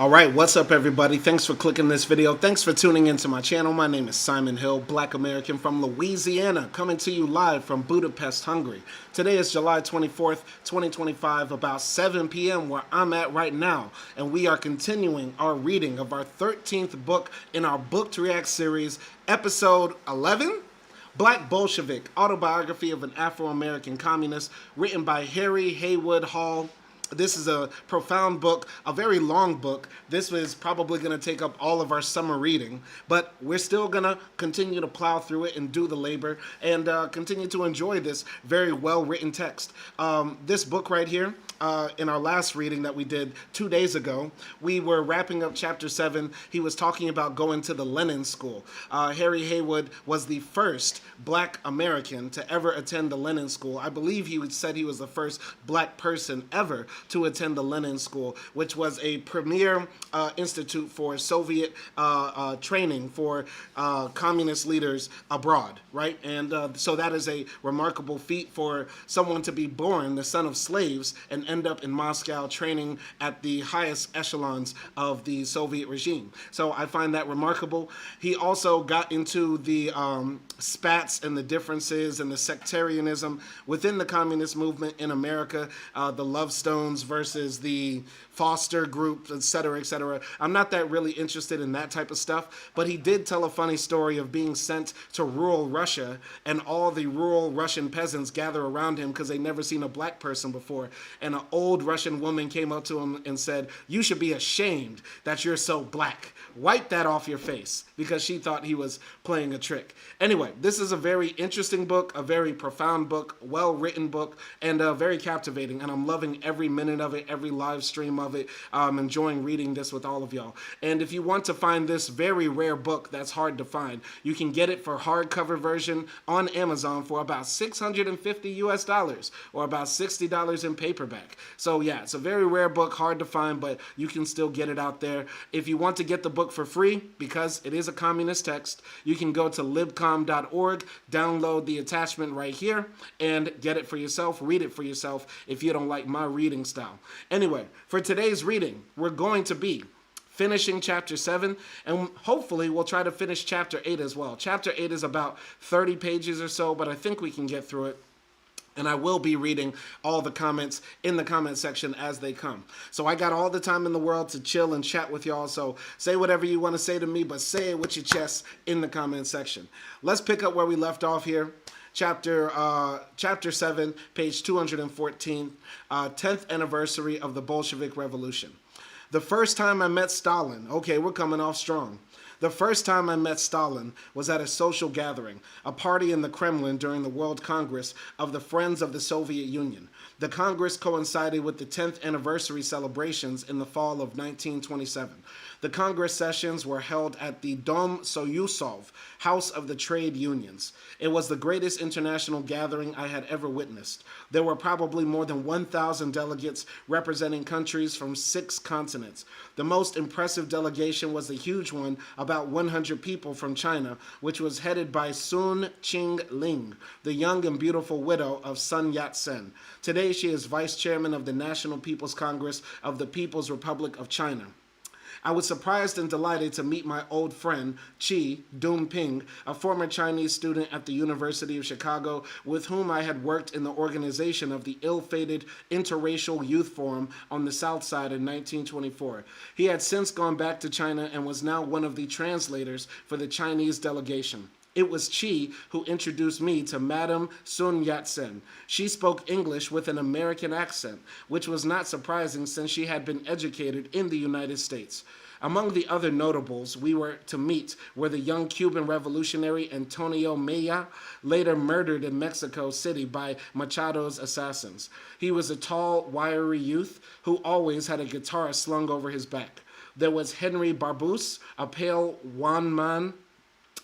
All right, what's up, everybody? Thanks for clicking this video. Thanks for tuning into my channel. My name is Simon Hill, Black American from Louisiana, coming to you live from Budapest, Hungary. Today is July 24th, 2025, about 7 p.m. where I'm at right now, and we are continuing our reading of our 13th book in our Book to React series, episode 11? Black Bolshevik, Autobiography of an Afro-American Communist, written by Haywood Hall. This is a profound book, a very long book. This is probably going to take up all of our summer reading, but we're still going to continue to plow through it and do the labor and continue to enjoy this very well-written text. This book right here, in our last reading that we did 2 days ago, we were wrapping up chapter 7. He was talking about going to the Lenin School. Harry Haywood was the first Black American to ever attend the Lenin School. I believe he said he was the first Black person ever to attend the Lenin School, which was a premier institute for Soviet training for communist leaders abroad, right? And so that is a remarkable feat for someone to be born, the son of slaves, and end up in Moscow training at the highest echelons of the Soviet regime. So I find that remarkable. He also got into the spats and the differences and the sectarianism within the communist movement in America, the Love Stones versus the Foster group, etc., etc. I'm not that really interested in that type of stuff, but he did tell a funny story of being sent to rural Russia, and all the rural Russian peasants gather around him because they'd never seen a black person before, and an old Russian woman came up to him and said, "You should be ashamed that you're so black. Wipe that off your face," because she thought he was playing a trick. Anyway, this is a very interesting book, a very profound book, well-written book, and very captivating, and I'm loving every minute of it, every live stream of it. I'm enjoying reading this with all of y'all. And if you want to find this very rare book that's hard to find, you can get it for hardcover version on Amazon for about $650 US, or about $60 in paperback. So yeah, it's a very rare book, hard to find, but you can still get it out there. If you want to get the book for free, because it is a communist text, you can go to libcom.org, download the attachment right here, and get it for yourself, read it for yourself if you don't like my reading style. Anyway, for today's reading, we're going to be finishing chapter 7, and hopefully we'll try to finish chapter 8 as well. Chapter 8 is about 30 pages or so, but I think we can get through it. And I will be reading all the comments in the comment section as they come. So I got all the time in the world to chill and chat with y'all. So say whatever you want to say to me, but say it with your chest in the comment section. Let's pick up where we left off here. Chapter 7, page 214, 10th anniversary of the Bolshevik Revolution. The first time I met Stalin, okay, we're coming off strong. The first time I met Stalin was at a social gathering, a party in the Kremlin during the World Congress of the Friends of the Soviet Union. The Congress coincided with the 10th anniversary celebrations in the fall of 1927. The Congress sessions were held at the Dom Soyuzov, House of the Trade Unions. It was the greatest international gathering I had ever witnessed. There were probably more than 1,000 delegates representing countries from 6 continents. The most impressive delegation was the huge one, about 100 people from China, which was headed by Sun Qing-ling, the young and beautiful widow of Sun Yat-sen. Today she is vice chairman of the National People's Congress of the People's Republic of China. I was surprised and delighted to meet my old friend, Chi Dongping, a former Chinese student at the University of Chicago, with whom I had worked in the organization of the ill-fated Interracial Youth Forum on the South Side in 1924. He had since gone back to China and was now one of the translators for the Chinese delegation. It was Chi who introduced me to Madame Sun Yat-sen. She spoke English with an American accent, which was not surprising since she had been educated in the United States. Among the other notables we were to meet were the young Cuban revolutionary Antonio Mella, later murdered in Mexico City by Machado's assassins. He was a tall, wiry youth who always had a guitar slung over his back. There was Henry Barbusse, a pale, wan man,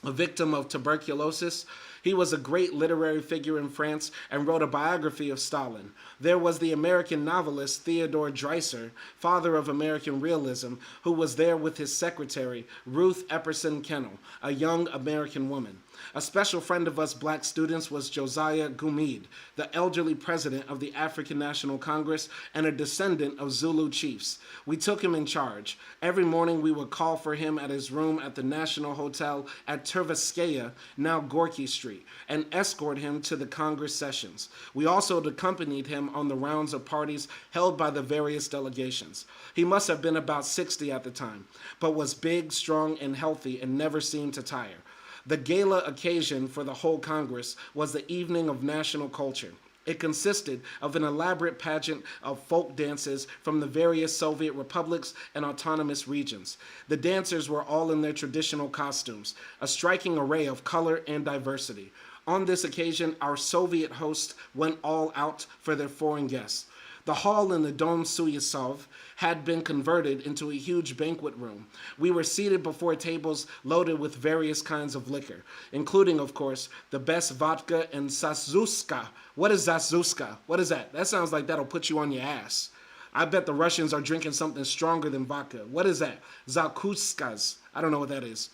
a victim of tuberculosis. He was a great literary figure in France and wrote a biography of Stalin. There was the American novelist Theodore Dreiser, father of American realism, who was there with his secretary, Ruth Epperson Kennel, a young American woman. A special friend of us black students was Josiah Gumede, the elderly president of the African National Congress and a descendant of Zulu chiefs. We took him in charge. Every morning we would call for him at his room at the National Hotel at Tervaskeya, now Gorky Street, and escort him to the Congress sessions. We also accompanied him on the rounds of parties held by the various delegations. He must have been about 60 at the time, but was big, strong, and healthy and never seemed to tire. The gala occasion for the whole Congress was the evening of national culture. It consisted of an elaborate pageant of folk dances from the various Soviet republics and autonomous regions. The dancers were all in their traditional costumes, a striking array of color and diversity. On this occasion, our Soviet hosts went all out for their foreign guests. The hall in the Dom Suyasov had been converted into a huge banquet room. We were seated before tables loaded with various kinds of liquor, including, of course, the best vodka and zazuska. What is zazuska? What is that? That sounds like that'll put you on your ass. I bet the Russians are drinking something stronger than vodka. What is that? Zakuskas. I don't know what that is.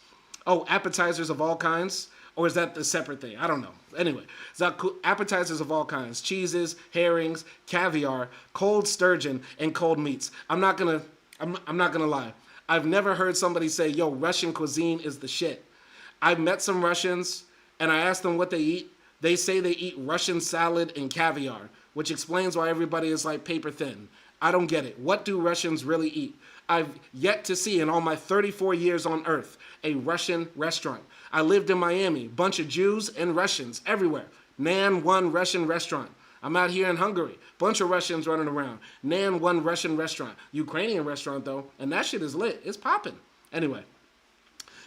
Oh, appetizers of all kinds? Or is that the separate thing? I don't know. Anyway, appetizers of all kinds. Cheeses, herrings, caviar, cold sturgeon, and cold meats. I'm not gonna lie. I've never heard somebody say, yo, Russian cuisine is the shit. I've met some Russians, and I asked them what they eat. They say they eat Russian salad and caviar, which explains why everybody is like paper thin. I don't get it. What do Russians really eat? I've yet to see in all my 34 years on Earth a Russian restaurant. I lived in Miami, bunch of Jews and Russians everywhere. Nan one Russian restaurant. I'm out here in Hungary, bunch of Russians running around. Nan one Russian restaurant. Ukrainian restaurant though, and that shit is lit. It's popping. Anyway,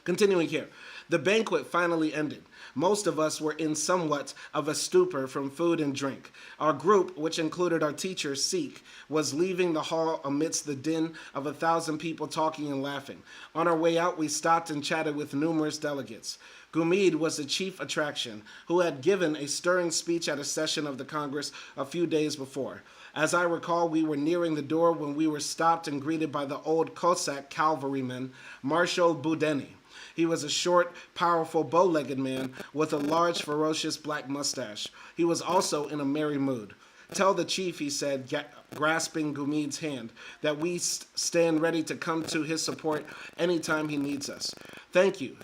continuing here. The banquet finally ended. Most of us were in somewhat of a stupor from food and drink. Our group, which included our teacher, Sikh, was leaving the hall amidst the din of 1,000 people talking and laughing. On our way out, we stopped and chatted with numerous delegates. Gumede was the chief attraction, who had given a stirring speech at a session of the Congress a few days before. As I recall, we were nearing the door when we were stopped and greeted by the old Cossack cavalryman, Marshal Budeni. He was a short, powerful, bow-legged man with a large, ferocious black mustache. He was also in a merry mood. Tell the chief, he said, grasping Gumede's hand, that we stand ready to come to his support anytime he needs us. Thank you,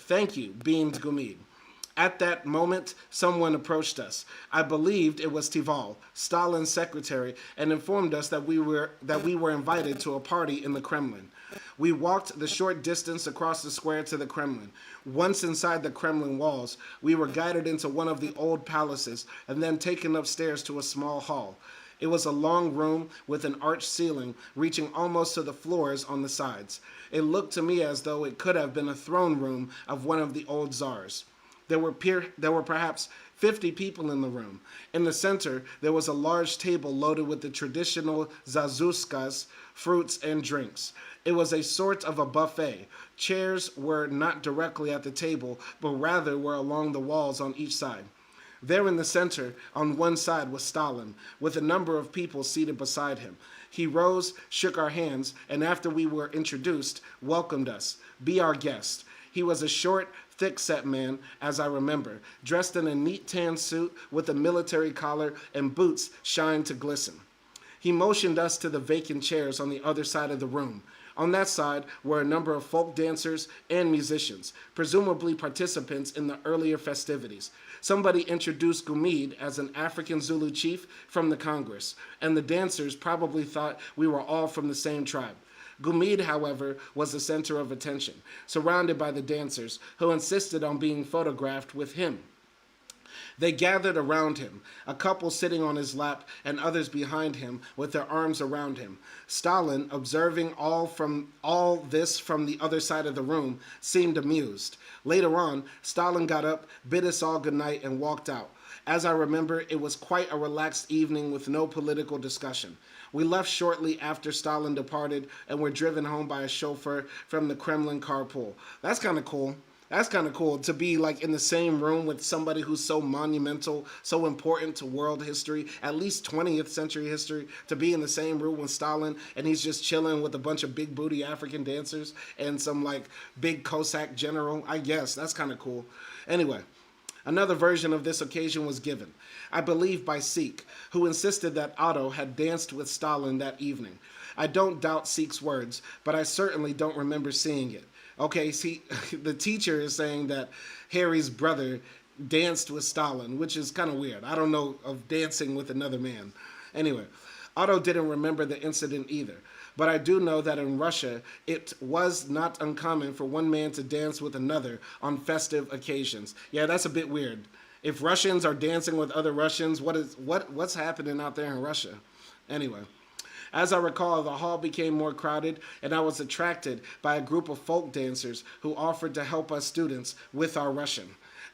beamed Gumede. At that moment, someone approached us. I believed it was Tival, Stalin's secretary, and informed us that we were invited to a party in the Kremlin. We walked the short distance across the square to the Kremlin. Once inside the Kremlin walls, we were guided into one of the old palaces and then taken upstairs to a small hall. It was a long room with an arched ceiling reaching almost to the floors on the sides. It looked to me as though it could have been a throne room of one of the old czars. There were perhaps 50 people in the room. In the center, there was a large table loaded with the traditional zazuskas, fruits, and drinks. It was a sort of a buffet. Chairs were not directly at the table, but rather were along the walls on each side. There in the center, on one side, was Stalin, with a number of people seated beside him. He rose, shook our hands, and after we were introduced, welcomed us. Be our guest. He was a short, thick-set man, as I remember, dressed in a neat tan suit with a military collar and boots shined to glisten. He motioned us to the vacant chairs on the other side of the room. On that side were a number of folk dancers and musicians, presumably participants in the earlier festivities. Somebody introduced Gumede as an African Zulu chief from the Congress, and the dancers probably thought we were all from the same tribe. Gumede, however, was the center of attention, surrounded by the dancers, who insisted on being photographed with him. They gathered around him, a couple sitting on his lap and others behind him with their arms around him. Stalin, observing all this from the other side of the room, seemed amused. Later on, Stalin got up, bid us all good night, and walked out. As I remember, it was quite a relaxed evening with no political discussion. We left shortly after Stalin departed and were driven home by a chauffeur from the Kremlin carpool. That's kind of cool. That's kind of cool to be like in the same room with somebody who's so monumental, so important to world history, at least 20th century history, to be in the same room with Stalin and he's just chilling with a bunch of big booty African dancers and some like big Cossack general. I guess that's kind of cool. Anyway, Another version of this occasion was given, I believe by Sikh, who insisted that Otto had danced with Stalin that evening. I don't doubt Sikh's words, but I certainly don't remember seeing it. Okay, see, the teacher is saying that Harry's brother danced with Stalin, which is kind of weird. I don't know of dancing with another man. Anyway, Otto didn't remember the incident either. But I do know that in Russia, it was not uncommon for one man to dance with another on festive occasions. Yeah, that's a bit weird. If Russians are dancing with other Russians, what's happening out there in Russia? Anyway, as I recall, the hall became more crowded, and I was attracted by a group of folk dancers who offered to help us students with our Russian.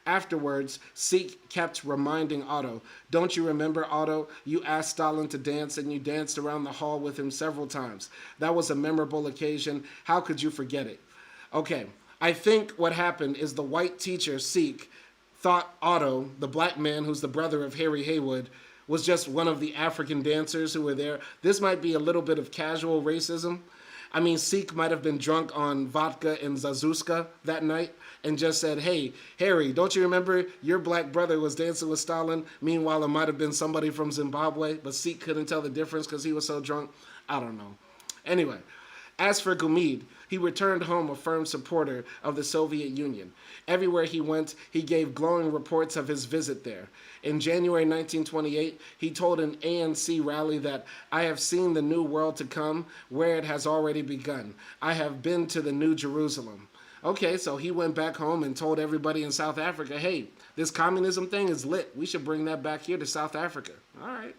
Afterwards, Sikh kept reminding Otto, don't you remember, Otto? You asked Stalin to dance and you danced around the hall with him several times. That was a memorable occasion. How could you forget it? Okay, I think what happened is the white teacher, Sikh, thought Otto, the black man who's the brother of Harry Haywood, was just one of the African dancers who were there. This might be a little bit of casual racism. I mean, Sikh might have been drunk on vodka and zazuska that night and just said, hey, Harry, don't you remember your black brother was dancing with Stalin? Meanwhile, it might have been somebody from Zimbabwe, but Sikh couldn't tell the difference because he was so drunk. I don't know. Anyway, as for Gumid, he returned home a firm supporter of the Soviet Union. Everywhere he went, he gave glowing reports of his visit there. In January 1928, he told an ANC rally that, I have seen the new world to come, where it has already begun. I have been to the New Jerusalem. Okay, so he went back home and told everybody in South Africa, hey, this communism thing is lit. We should bring that back here to South Africa. All right.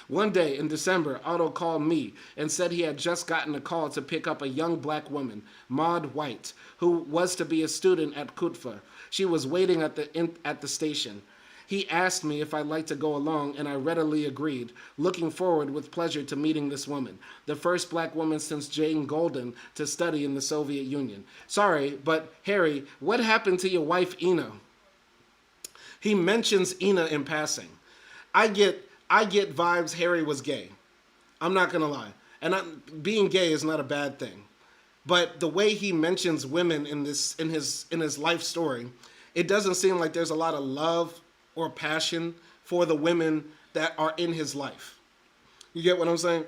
One day in December, Otto called me and said he had just gotten a call to pick up a young black woman, Maud White, who was to be a student at Kutfa. She was waiting at the station. He asked me if I'd like to go along, and I readily agreed, looking forward with pleasure to meeting this woman, the first black woman since Jane Golden to study in the Soviet Union. Sorry, but Harry, what happened to your wife, Ina? He mentions Ina in passing. I get vibes Harry was gay. I'm not going to lie. And being gay is not a bad thing. But the way he mentions women in his life story, it doesn't seem like there's a lot of love or passion for the women that are in his life. You get what I'm saying?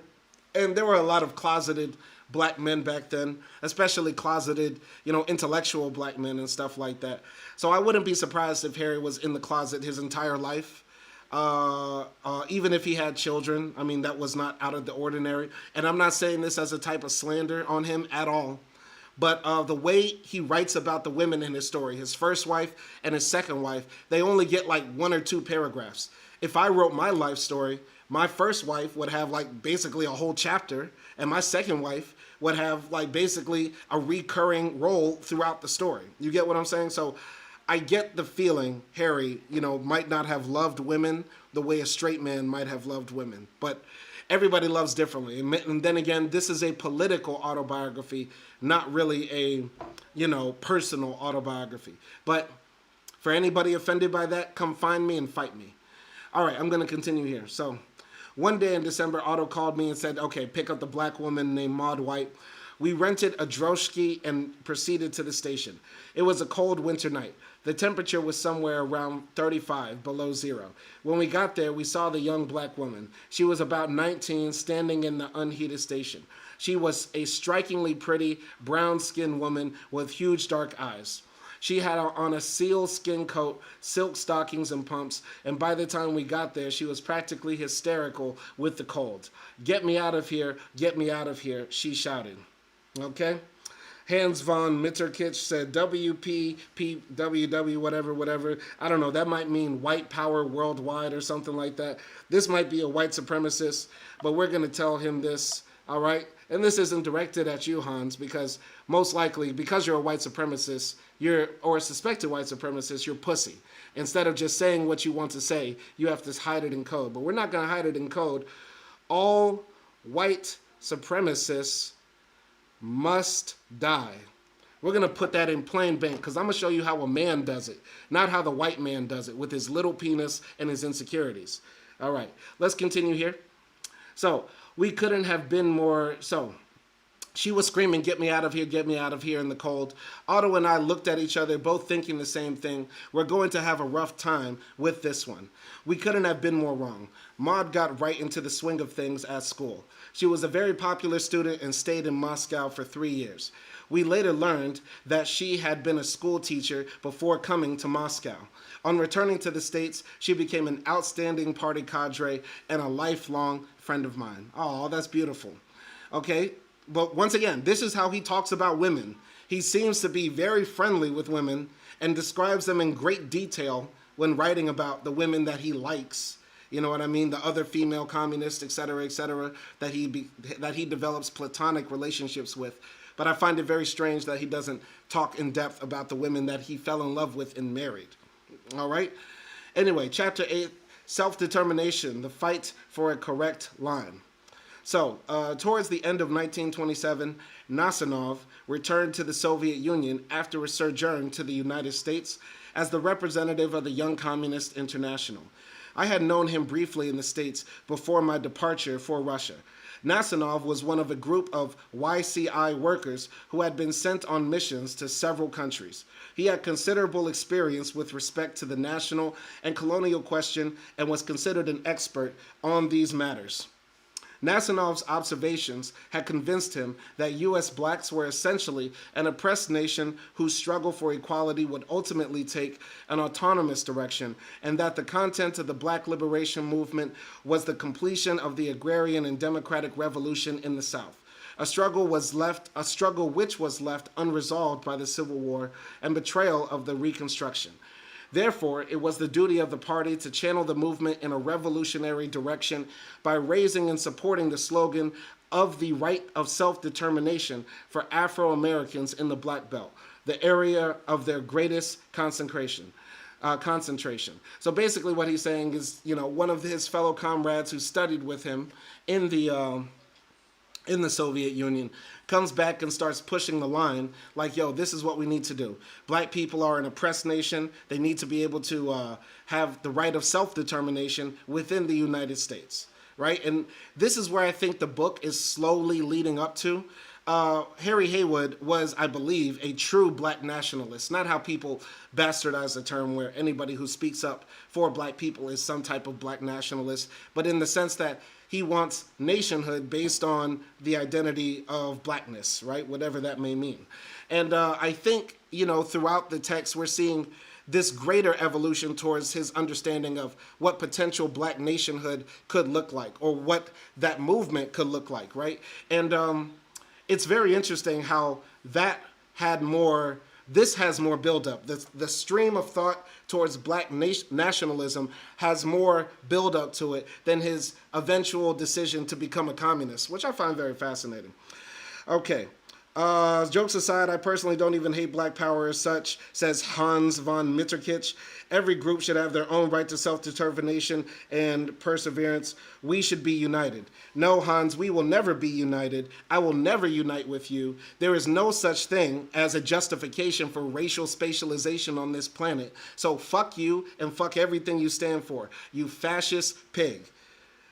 And there were a lot of closeted black men back then, especially closeted, intellectual black men and stuff like that. So I wouldn't be surprised if Harry was in the closet his entire life. Even if he had children, I mean, that was not out of the ordinary. And I'm not saying this as a type of slander on him at all. But the way he writes about the women in his story, his first wife and his second wife, they only get like 1 or 2 paragraphs. If I wrote my life story, my first wife would have like basically a whole chapter, and my second wife would have like basically a recurring role throughout the story. You get what I'm saying? So I get the feeling Harry, might not have loved women the way a straight man might have loved women. But everybody loves differently. And then again, this is a political autobiography, not really a, personal autobiography. But for anybody offended by that, come find me and fight me. All right, I'm going to continue here. So one day in December, Otto called me and said, okay, pick up the black woman named Maud White. We rented a droshky and proceeded to the station. It was a cold winter night. The temperature was somewhere around 35 below zero. When we got there, we saw the young black woman. She was about 19, standing in the unheated station. She was a strikingly pretty, brown-skinned woman with huge dark eyes. She had on a seal skin coat, silk stockings and pumps, and by the time we got there, she was practically hysterical with the cold. Get me out of here, she shouted. Okay? Hans von Mitterkitch said WPPWW, whatever. I don't know. That might mean white power worldwide or something like that. This might be a white supremacist, but we're going to tell him this, all right? And this isn't directed at you, Hans, because most likely, because you're a white supremacist, or a suspected white supremacist, you're pussy. Instead of just saying what you want to say, you have to hide it in code. But we're not going to hide it in code. All white supremacists must die. We're going to put that in plain bank because I'm going to show you how a man does it, not how the white man does it with his little penis and his insecurities. All right, let's continue here. So we couldn't have been more, She was screaming, "Get me out of here, get me out of here," in the cold. Otto and I looked at each other, both thinking the same thing. We're going to have a rough time with this one. We couldn't have been more wrong. Maud got right into the swing of things at school. She was a very popular student and stayed in Moscow for 3 years. We later learned that she had been a school teacher before coming to Moscow. On returning to the States, she became an outstanding party cadre and a lifelong friend of mine. Oh, that's beautiful. Okay, but once again, this is how he talks about women. He seems to be very friendly with women and describes them in great detail when writing about the women that he likes. You know what I mean? The other female communists, et cetera, that he develops platonic relationships with. But I find it very strange that he doesn't talk in depth about the women that he fell in love with and married. All right? Anyway, Chapter 8, Self-Determination, the Fight for a Correct Line. So, towards the end of 1927, Nasonov returned to the Soviet Union after a sojourn to the United States as the representative of the Young Communist International. I had known him briefly in the States before my departure for Russia. Nasonov was one of a group of YCI workers who had been sent on missions to several countries. He had considerable experience with respect to the national and colonial question and was considered an expert on these matters. Nasonov's observations had convinced him that U.S. blacks were essentially an oppressed nation whose struggle for equality would ultimately take an autonomous direction, and that the content of the black liberation movement was the completion of the agrarian and democratic revolution in the South. A struggle which was left unresolved by the Civil War and betrayal of the Reconstruction. Therefore, it was the duty of the party to channel the movement in a revolutionary direction by raising and supporting the slogan of the right of self-determination for Afro-Americans in the Black Belt, the area of their greatest concentration. So basically what he's saying is, you know, one of his fellow comrades who studied with him in the Soviet Union comes back and starts pushing the line like, yo, this is what we need to do. Black people are an oppressed nation. They need to be able to have the right of self-determination within the United States, right? And this is where I think the book is slowly leading up to. Harry Haywood was, I believe, a true black nationalist, not how people bastardize the term where anybody who speaks up for black people is some type of black nationalist, but in the sense that he wants nationhood based on the identity of blackness, right? Whatever that may mean. And I think, you know, throughout the text, we're seeing this greater evolution towards his understanding of what potential black nationhood could look like, or what that movement could look like, right? And it's very interesting how that had more, this has more buildup. The stream of thought towards black nationalism has more buildup to it than his eventual decision to become a communist, which I find very fascinating. Okay. Jokes aside, I personally don't even hate black power as such, says Hans von Mitterkitsch. Every group should have their own right to self-determination and perseverance. We should be united. No, Hans, we will never be united. I will never unite with you. There is no such thing as a justification for racial spatialization on this planet. So fuck you and fuck everything you stand for, you fascist pig.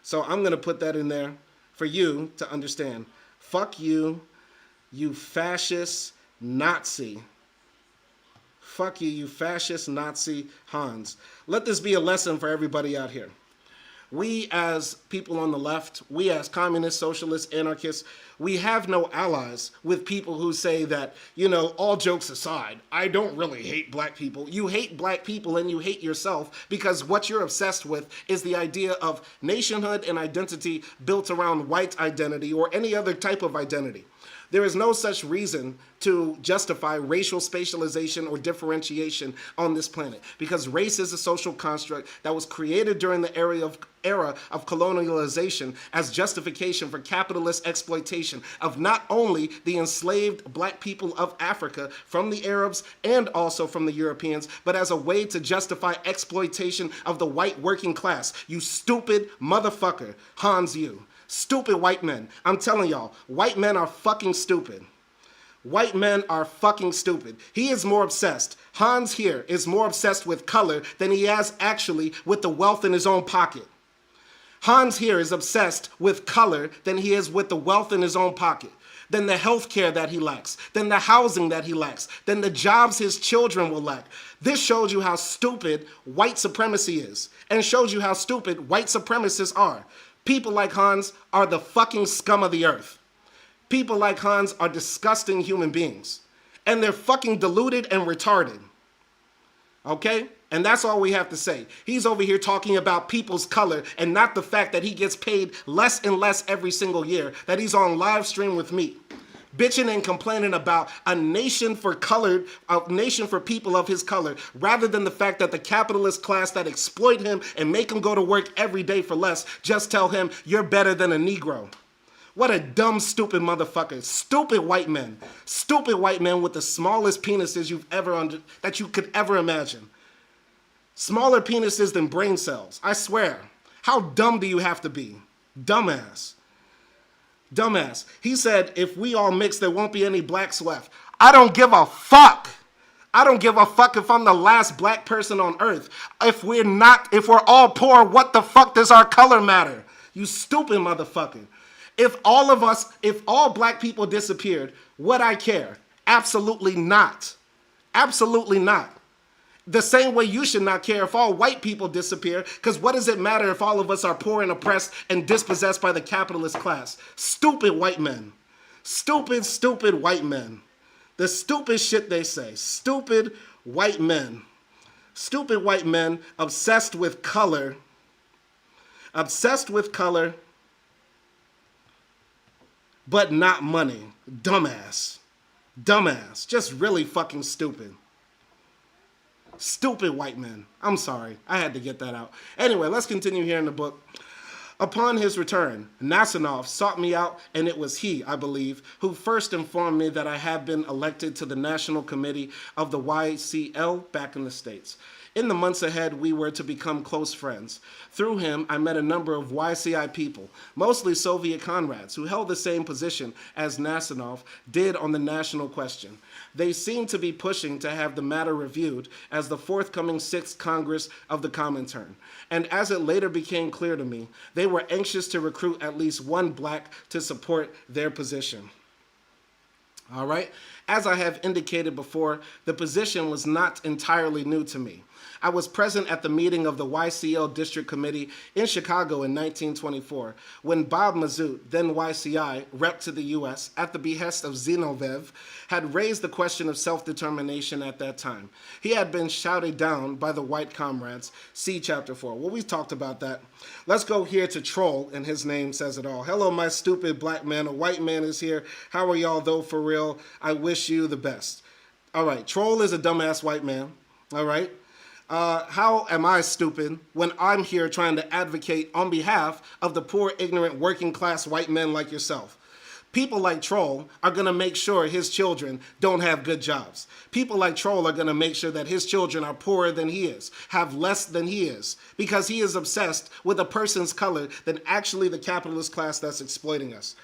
So I'm going to put that in there for you to understand. Fuck you, you fascist Nazi. Fuck you, you fascist Nazi Hans. Let this be a lesson for everybody out here. We as people on the left, we as communists, socialists, anarchists, we have no allies with people who say that, you know, all jokes aside, I don't really hate black people. You hate black people and you hate yourself because what you're obsessed with is the idea of nationhood and identity built around white identity or any other type of identity. There is no such reason to justify racial spatialization or differentiation on this planet because race is a social construct that was created during the era of colonialization as justification for capitalist exploitation of not only the enslaved black people of Africa from the Arabs and also from the Europeans, but as a way to justify exploitation of the white working class. You stupid motherfucker, Hans, you. Stupid white men. I'm telling y'all, white men are fucking stupid. White men are fucking stupid. He is more obsessed. Hans here is more obsessed with color than he has actually with the wealth in his own pocket. Hans here is obsessed with color than he is with the wealth in his own pocket. than the health care that he lacks, than the housing that he lacks, than the jobs his children will lack. This shows you how stupid white supremacy is, and shows you how stupid white supremacists are. People like Hans are the fucking scum of the earth. People like Hans are disgusting human beings. And they're fucking deluded and retarded. Okay? And that's all we have to say. He's over here talking about people's color and not the fact that he gets paid less and less every single year, that he's on live stream with me, bitching and complaining about a nation for people of his color, rather than the fact that the capitalist class that exploit him and make him go to work every day for less just tell him you're better than a Negro. What a dumb, stupid motherfucker. Stupid white men. Stupid white men with the smallest penises that you could ever imagine. Smaller penises than brain cells. I swear. How dumb do you have to be? Dumbass. Dumbass. He said, if we all mix, there won't be any blacks left. I don't give a fuck. I don't give a fuck if I'm the last black person on earth. If we're all poor, what the fuck does our color matter? You stupid motherfucker. If all black people disappeared, would I care? Absolutely not. Absolutely not. The same way you should not care if all white people disappear, because what does it matter if all of us are poor and oppressed and dispossessed by the capitalist class? Stupid white men. Stupid, stupid white men. The stupid shit they say. Stupid white men. Stupid white men obsessed with color. Obsessed with color, but not money. Dumbass. Dumbass. Just really fucking stupid. Stupid white men. I'm sorry. I had to get that out. Anyway, let's continue here in the book. Upon his return, Nasonov sought me out, and it was he, I believe, who first informed me that I had been elected to the National Committee of the YCL back in the States. In the months ahead, we were to become close friends. Through him, I met a number of YCI people, mostly Soviet comrades, who held the same position as Nasonov did on the national question. They seemed to be pushing to have the matter reviewed as the forthcoming 6th Congress of the Comintern. And as it later became clear to me, they were anxious to recruit at least one black to support their position. All right? As I have indicated before, the position was not entirely new to me. I was present at the meeting of the YCL District Committee in Chicago in 1924, when Bob Mazout, then YCI, rep to the U.S., at the behest of Zinoviev, had raised the question of self-determination at that time. He had been shouted down by the white comrades. See Chapter 4. Well, we talked about that. Let's go here to Troll, and his name says it all. Hello, my stupid black man. A white man is here. How are y'all, though, for real? I wish you the best. All right, Troll is a dumbass white man. All right? How am I stupid when I'm here trying to advocate on behalf of the poor, ignorant, working class white men like yourself? People like Troll are going to make sure his children don't have good jobs. People like Troll are going to make sure that his children are poorer than he is, have less than he is, because he is obsessed with a person's color than actually the capitalist class that's exploiting us.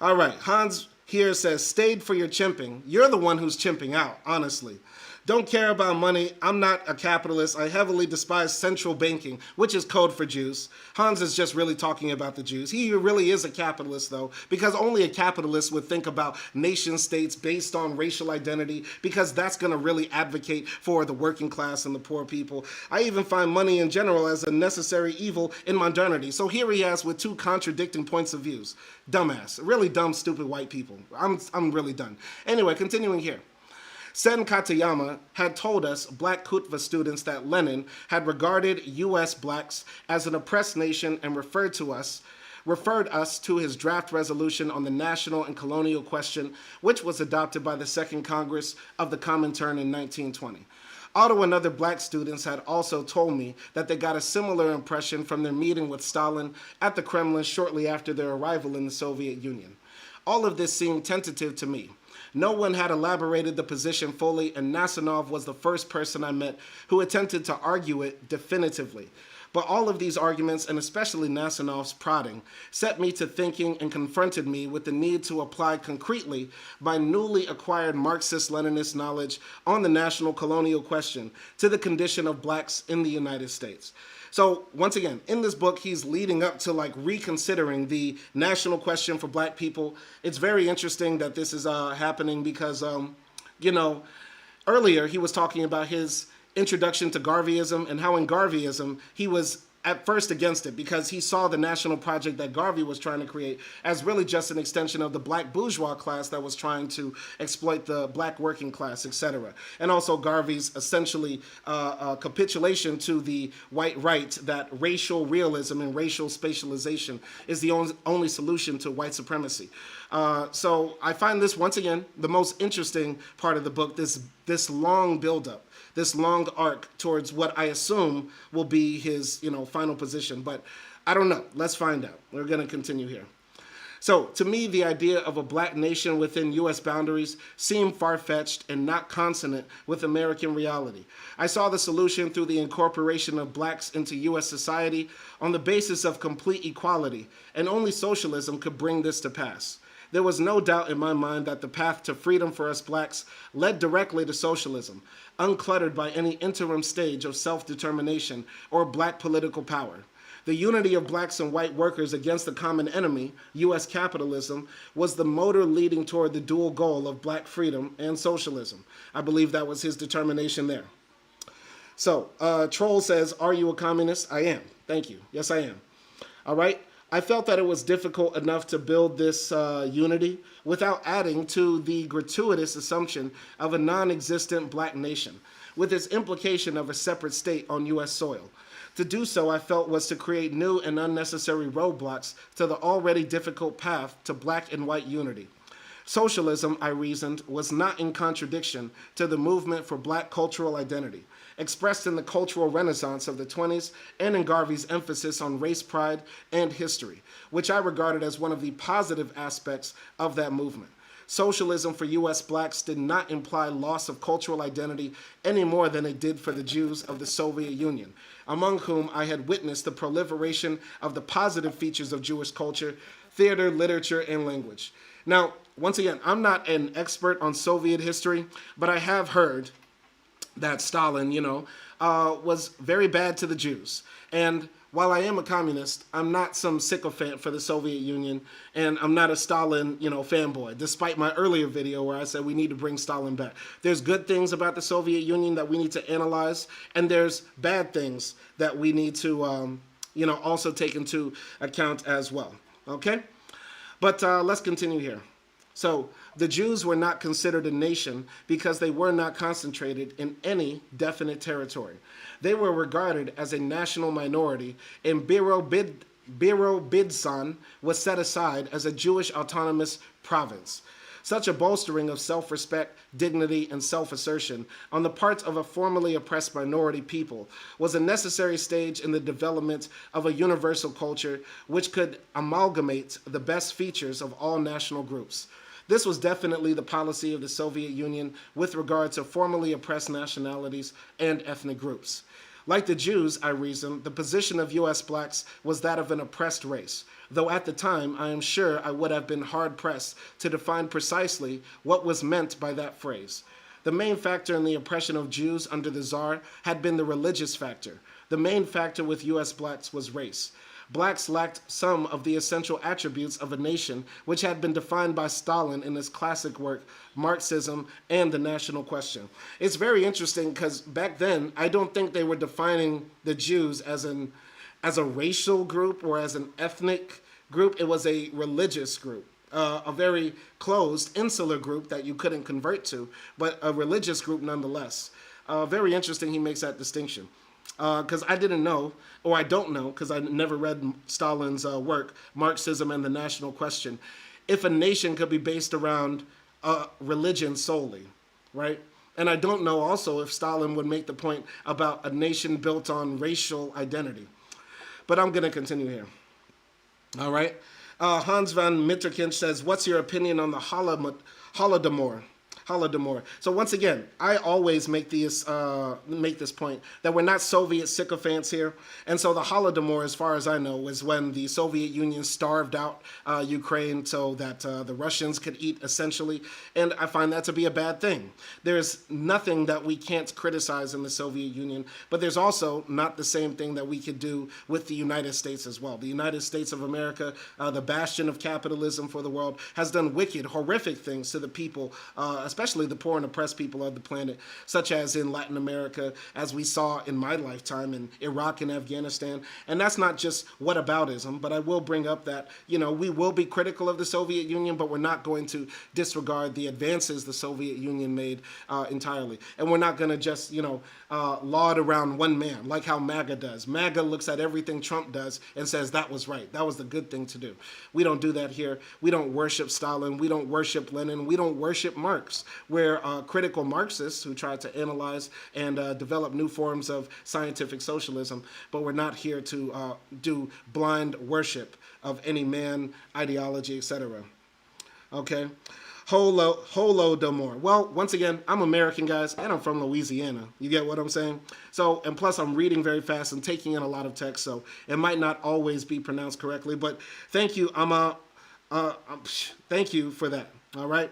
All right, Hans here says, stayed for your chimping. You're the one who's chimping out, honestly. Don't care about money. I'm not a capitalist. I heavily despise central banking, which is code for Jews. Hans is just really talking about the Jews. He really is a capitalist, though, because only a capitalist would think about nation states based on racial identity, because that's going to really advocate for the working class and the poor people. I even find money in general as a necessary evil in modernity. So here he has with two contradicting points of views. Dumbass. Really dumb, stupid white people. I'm really done. Anyway, continuing here. Sen Katayama had told us, black Kutva students, that Lenin had regarded U.S. blacks as an oppressed nation and referred us to his draft resolution on the national and colonial question, which was adopted by the Second Congress of the Comintern in 1920. Otto and other black students had also told me that they got a similar impression from their meeting with Stalin at the Kremlin shortly after their arrival in the Soviet Union. All of this seemed tentative to me. No one had elaborated the position fully, and Nasonov was the first person I met who attempted to argue it definitively. But all of these arguments, and especially Nasonov's prodding, set me to thinking and confronted me with the need to apply concretely my newly acquired Marxist-Leninist knowledge on the national colonial question to the condition of blacks in the United States. So once again, in this book, he's leading up to like reconsidering the national question for black people. It's very interesting that this is happening because, you know, earlier he was talking about his introduction to Garveyism and how in Garveyism he was at first against it because he saw the national project that Garvey was trying to create as really just an extension of the black bourgeois class that was trying to exploit the black working class, etc. And also Garvey's essentially capitulation to the white right that racial realism and racial spatialization is the only solution to white supremacy. So I find this, once again, the most interesting part of the book, this long buildup, this long arc towards what I assume will be his, final position. But I don't know. Let's find out. We're going to continue here. So, to me, the idea of a black nation within U.S. boundaries seemed far-fetched and not consonant with American reality. I saw the solution through the incorporation of blacks into U.S. society on the basis of complete equality, and only socialism could bring this to pass. There was no doubt in my mind that the path to freedom for us blacks led directly to socialism, uncluttered by any interim stage of self-determination or black political power. The unity of blacks and white workers against the common enemy, U.S. capitalism, was the motor leading toward the dual goal of black freedom and socialism. I believe that was his determination there. So, Troll says, "Are you a communist?" I am. Thank you. Yes, I am. All right. I felt that it was difficult enough to build this unity without adding to the gratuitous assumption of a non-existent black nation, with its implication of a separate state on U.S. soil. To do so, I felt, was to create new and unnecessary roadblocks to the already difficult path to black and white unity. Socialism, I reasoned, was not in contradiction to the movement for black cultural identity, expressed in the cultural renaissance of the 20s and in Garvey's emphasis on race pride and history, which I regarded as one of the positive aspects of that movement. Socialism for U.S. blacks did not imply loss of cultural identity any more than it did for the Jews of the Soviet Union, among whom I had witnessed the proliferation of the positive features of Jewish culture, theater, literature, and language. Now, once again, I'm not an expert on Soviet history, but I have heard that Stalin, was very bad to the Jews. And while I am a communist, I'm not some sycophant for the Soviet Union, and I'm not a Stalin, fanboy, despite my earlier video where I said we need to bring Stalin back. There's good things about the Soviet Union that we need to analyze, and there's bad things that we need to, also take into account as well. Okay? But let's continue here. So, the Jews were not considered a nation because they were not concentrated in any definite territory. They were regarded as a national minority, and Birobidsan was set aside as a Jewish autonomous province. Such a bolstering of self-respect, dignity, and self-assertion on the part of a formerly oppressed minority people was a necessary stage in the development of a universal culture which could amalgamate the best features of all national groups. This was definitely the policy of the Soviet Union with regard to formerly oppressed nationalities and ethnic groups. Like the Jews, I reasoned, the position of U.S. blacks was that of an oppressed race, though at the time I am sure I would have been hard-pressed to define precisely what was meant by that phrase. The main factor in the oppression of Jews under the Tsar had been the religious factor. The main factor with U.S. blacks was race. Blacks lacked some of the essential attributes of a nation which had been defined by Stalin in his classic work, Marxism and the National Question. It's very interesting because back then, I don't think they were defining the Jews as a racial group or as an ethnic group. It was a religious group, a very closed, insular group that you couldn't convert to, but a religious group nonetheless. Very interesting he makes that distinction. Because I didn't know, or I don't know, because I never read Stalin's work, Marxism and the National Question, if a nation could be based around religion solely, right? And I don't know also if Stalin would make the point about a nation built on racial identity. But I'm going to continue here. All right. Hans van Mitterkind says, "What's your opinion on the Holodomor?" Holodomor. So once again, I always make this point that we're not Soviet sycophants here. And so the Holodomor, as far as I know, was when the Soviet Union starved out Ukraine so that the Russians could eat, essentially. And I find that to be a bad thing. There's nothing that we can't criticize in the Soviet Union, but there's also not the same thing that we could do with the United States as well. The United States of America, the bastion of capitalism for the world, has done wicked, horrific things to the people, especially the poor and oppressed people of the planet, such as in Latin America, as we saw in my lifetime in Iraq and Afghanistan. And that's not just whataboutism, but I will bring up that, you know, we will be critical of the Soviet Union, but we're not going to disregard the advances the Soviet Union made entirely. And we're not going to just, you know, laud around one man, like how MAGA does. MAGA looks at everything Trump does and says that was right. That was the good thing to do. We don't do that here. We don't worship Stalin. We don't worship Lenin. We don't worship Marx. We're critical Marxists who try to analyze and develop new forms of scientific socialism, but we're not here to do blind worship of any man, ideology, etc. Okay? Holodomor. Well, once again, I'm American, guys, and I'm from Louisiana. You get what I'm saying? So, and plus I'm reading very fast and taking in a lot of text, so it might not always be pronounced correctly, but thank you. Thank you for that. All right?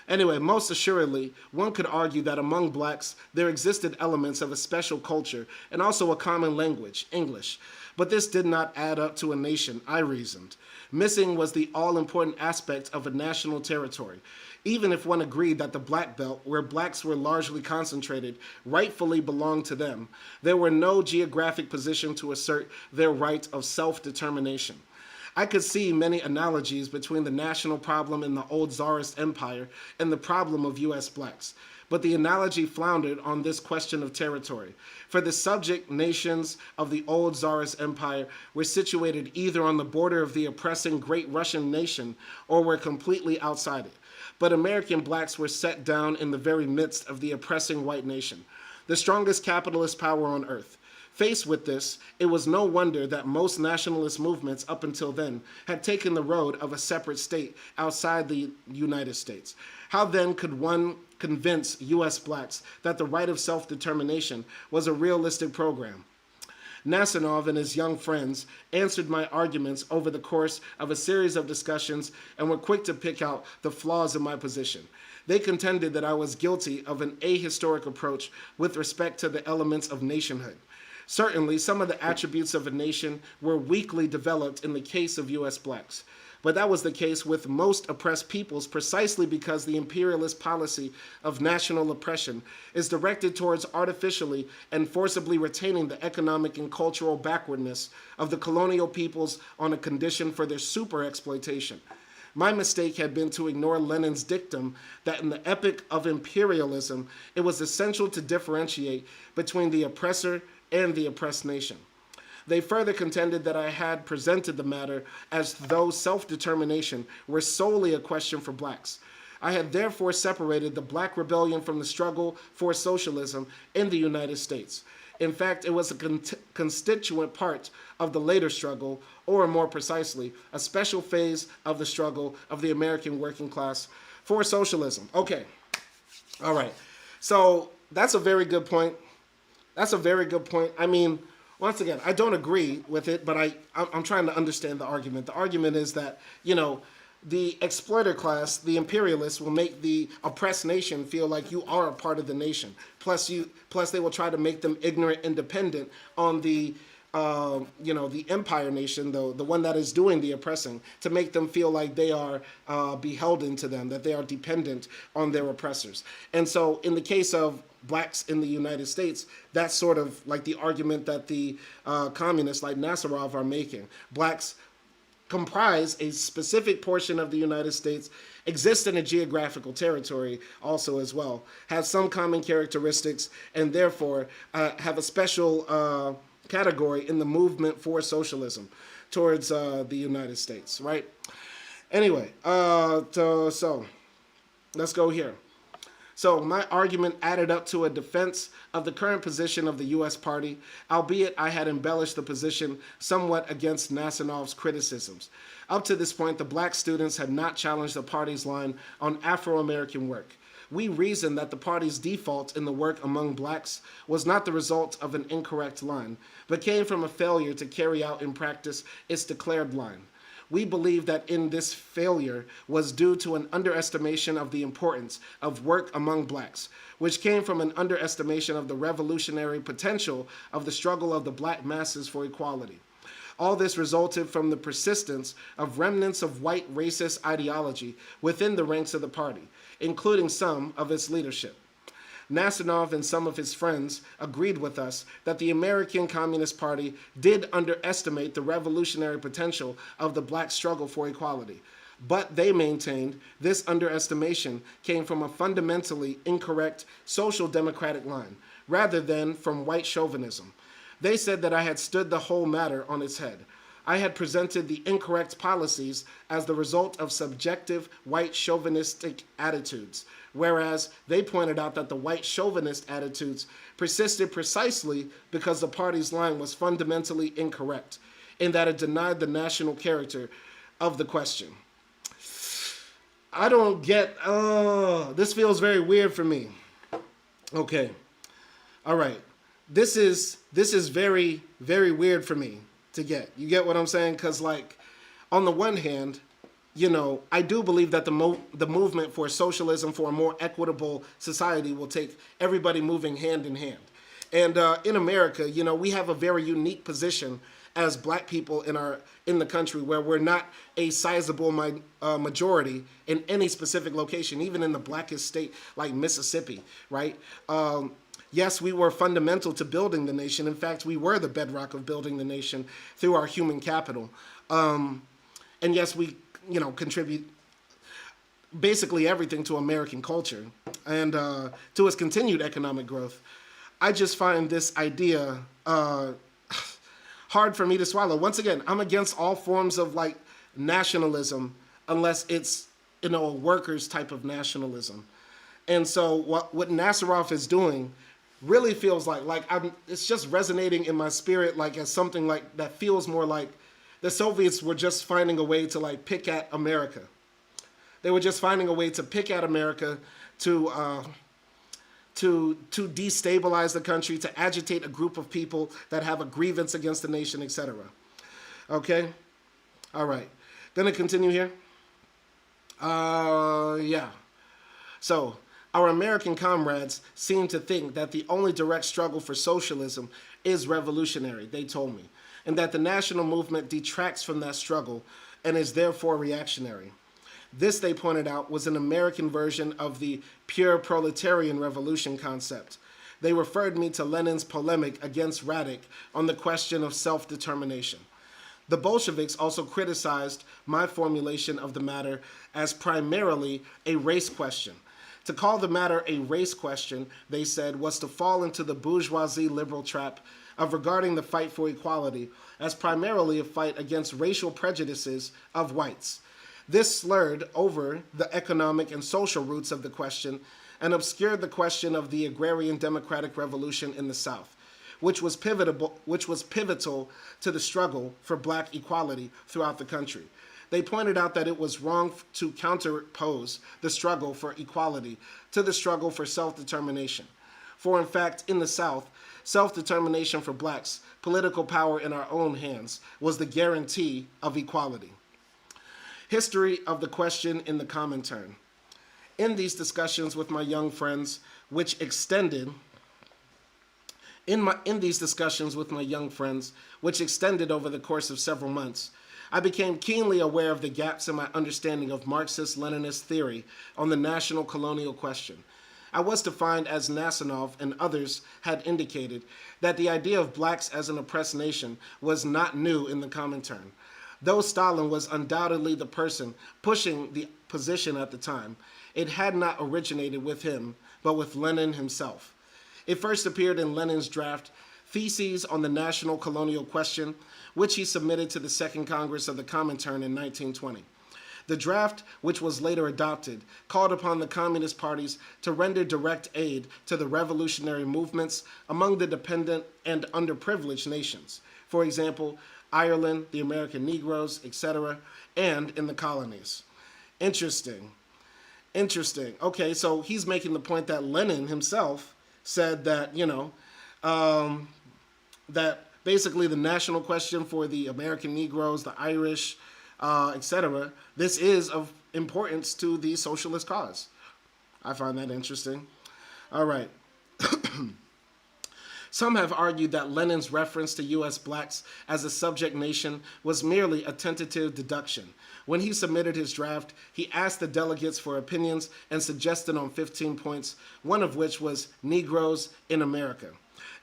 Anyway, most assuredly, one could argue that among blacks, there existed elements of a special culture and also a common language, English. But this did not add up to a nation, I reasoned. Missing was the all-important aspect of a national territory. Even if one agreed that the Black Belt, where blacks were largely concentrated, rightfully belonged to them, there were no geographic position to assert their right of self-determination. I could see many analogies between the national problem in the old Tsarist empire and the problem of U.S. blacks. But the analogy floundered on this question of territory. For the subject nations of the old Tsarist empire were situated either on the border of the oppressing Great Russian nation or were completely outside it. But American blacks were set down in the very midst of the oppressing white nation, the strongest capitalist power on earth. Faced with this, it was no wonder that most nationalist movements up until then had taken the road of a separate state outside the United States. How then could one convince U.S. blacks that the right of self-determination was a realistic program? Nasonov and his young friends answered my arguments over the course of a series of discussions and were quick to pick out the flaws in my position. They contended that I was guilty of an ahistoric approach with respect to the elements of nationhood. Certainly, some of the attributes of a nation were weakly developed in the case of U.S. blacks. But that was the case with most oppressed peoples precisely because the imperialist policy of national oppression is directed towards artificially and forcibly retaining the economic and cultural backwardness of the colonial peoples on a condition for their super-exploitation. My mistake had been to ignore Lenin's dictum that in the epoch of imperialism, it was essential to differentiate between the oppressor and the oppressed nation. They further contended that I had presented the matter as though self-determination were solely a question for blacks. I had therefore separated the black rebellion from the struggle for socialism in the United States. In fact, it was a constituent part of the later struggle, or more precisely, a special phase of the struggle of the American working class for socialism. Okay, all right. So that's a very good point. That's a very good point. I mean, once again, I don't agree with it, but I'm trying to understand the argument. The argument is that, you know, the exploiter class, the imperialists, will make the oppressed nation feel like you are a part of the nation. Plus they will try to make them ignorant and dependent on the, the empire nation, the one that is doing the oppressing, to make them feel like they are beholden to them, that they are dependent on their oppressors. And so in the case of blacks in the United States, that's sort of like the argument that the communists like Nasarov are making. Blacks comprise a specific portion of the United States, exist in a geographical territory also as well, have some common characteristics, and therefore have a special category in the movement for socialism towards the United States, right? Anyway, so let's go here. So my argument added up to a defense of the current position of the U.S. party, albeit I had embellished the position somewhat against Nasonov's criticisms. Up to this point, the black students had not challenged the party's line on Afro-American work. we reasoned that the party's default in the work among blacks was not the result of an incorrect line, but came from a failure to carry out in practice its declared line. We believe that in this failure was due to an underestimation of the importance of work among blacks, which came from an underestimation of the revolutionary potential of the struggle of the black masses for equality. All this resulted from the persistence of remnants of white racist ideology within the ranks of the party, including some of its leadership. Nasonov and some of his friends agreed with us that the American Communist Party did underestimate the revolutionary potential of the black struggle for equality. But they maintained this underestimation came from a fundamentally incorrect social democratic line, rather than from white chauvinism. They said that I had stood the whole matter on its head. I had presented the incorrect policies as the result of subjective white chauvinistic attitudes, whereas they pointed out that the white chauvinist attitudes persisted precisely because the party's line was fundamentally incorrect, in that it denied the national character of the question. I don't get, this feels very weird for me. Okay, all right. This is very, very weird for me to get. You get what I'm saying? Because, like, on the one hand, you know, I do believe that the movement for socialism, for a more equitable society, will take everybody moving hand in hand. And in America, you know, we have a very unique position as black people in the country, where we're not a sizable majority in any specific location, even in the blackest state like Mississippi, right? Yes, we were fundamental to building the nation. In fact, we were the bedrock of building the nation through our human capital. And yes, we, you know, contribute basically everything to American culture and to its continued economic growth. I just find this idea hard for me to swallow. Once again, I'm against all forms of, like, nationalism unless it's, you know, a workers type of nationalism. And so what Nasarov is doing really feels like it's just resonating in my spirit, like, as something like that feels more like the Soviets were just finding a way to, like, pick at America. They were just finding a way to pick at America, to destabilize the country, to agitate a group of people that have a grievance against the nation, etc. Okay? All right. Gonna continue here. Yeah. So, our American comrades seem to think that the only direct struggle for socialism is revolutionary, they told me, and that the national movement detracts from that struggle and is therefore reactionary. This, they pointed out, was an American version of the pure proletarian revolution concept. They referred me to Lenin's polemic against Radek on the question of self-determination. The Bolsheviks also criticized my formulation of the matter as primarily a race question. To call the matter a race question, they said, was to fall into the bourgeoisie liberal trap of regarding the fight for equality as primarily a fight against racial prejudices of whites. This slurred over the economic and social roots of the question and obscured the question of the agrarian democratic revolution in the South, which was pivotal to the struggle for black equality throughout the country. They pointed out that it was wrong to counterpose the struggle for equality to the struggle for self-determination. For in fact, in the South, self-determination for blacks, political power in our own hands, was the guarantee of equality. History of the question in the Comintern. In these discussions with my young friends, which extended over the course of several months, I became keenly aware of the gaps in my understanding of Marxist-Leninist theory on the national colonial question. I was to find, as Nasonov and others had indicated, that the idea of blacks as an oppressed nation was not new in the Comintern. Though Stalin was undoubtedly the person pushing the position at the time, it had not originated with him, but with Lenin himself. It first appeared in Lenin's draft Theses on the National Colonial Question, which he submitted to the Second Congress of the Comintern in 1920. The draft, which was later adopted, called upon the Communist parties to render direct aid to the revolutionary movements among the dependent and underprivileged nations. For example, Ireland, the American Negroes, etc., and in the colonies. Interesting. Interesting. Okay, so he's making the point that Lenin himself said that, that basically the national question for the American Negroes, the Irish, etc., this is of importance to the socialist cause. I find that interesting. All right. Some have argued that Lenin's reference to U.S. blacks as a subject nation was merely a tentative deduction. When he submitted his draft, he asked the delegates for opinions and suggested on 15 points, one of which was Negroes in America.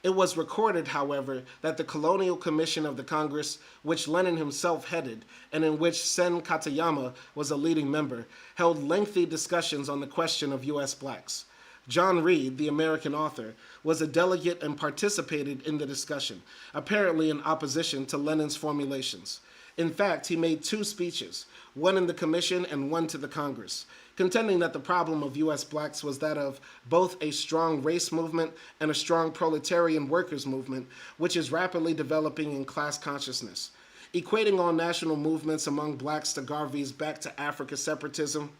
It was recorded, however, that the Colonial Commission of the Congress, which Lenin himself headed, and in which Sen Katayama was a leading member, held lengthy discussions on the question of U.S. blacks. John Reed, the American author, was a delegate and participated in the discussion, apparently in opposition to Lenin's formulations. In fact, he made 2 speeches, one in the commission and one to the Congress, contending that the problem of U.S. blacks was that of both a strong race movement and a strong proletarian workers movement, which is rapidly developing in class consciousness. Equating all national movements among blacks to Garvey's Back to Africa separatism,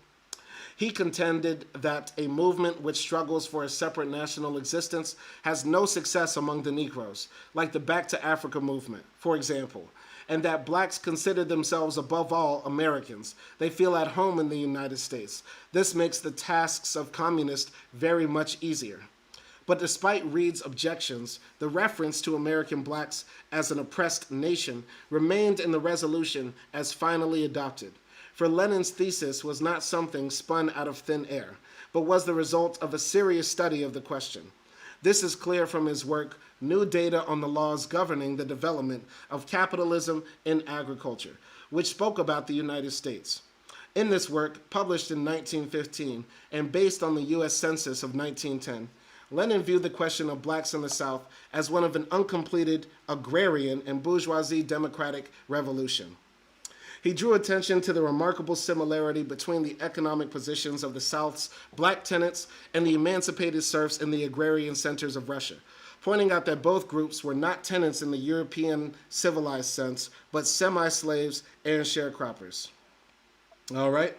he contended that a movement which struggles for a separate national existence has no success among the Negroes, like the Back to Africa movement, for example, and that blacks consider themselves above all Americans. They feel at home in the United States. This makes the tasks of communists very much easier. But despite Reed's objections, the reference to American blacks as an oppressed nation remained in the resolution as finally adopted. For Lenin's thesis was not something spun out of thin air, but was the result of a serious study of the question. This is clear from his work, New Data on the Laws Governing the Development of Capitalism in Agriculture, which spoke about the United States. In this work, published in 1915 and based on the U.S. Census of 1910, Lenin viewed the question of blacks in the South as one of an uncompleted agrarian and bourgeoisie democratic revolution. He drew attention to the remarkable similarity between the economic positions of the South's black tenants and the emancipated serfs in the agrarian centers of Russia, pointing out that both groups were not tenants in the European civilized sense, but semi-slaves and sharecroppers. All right?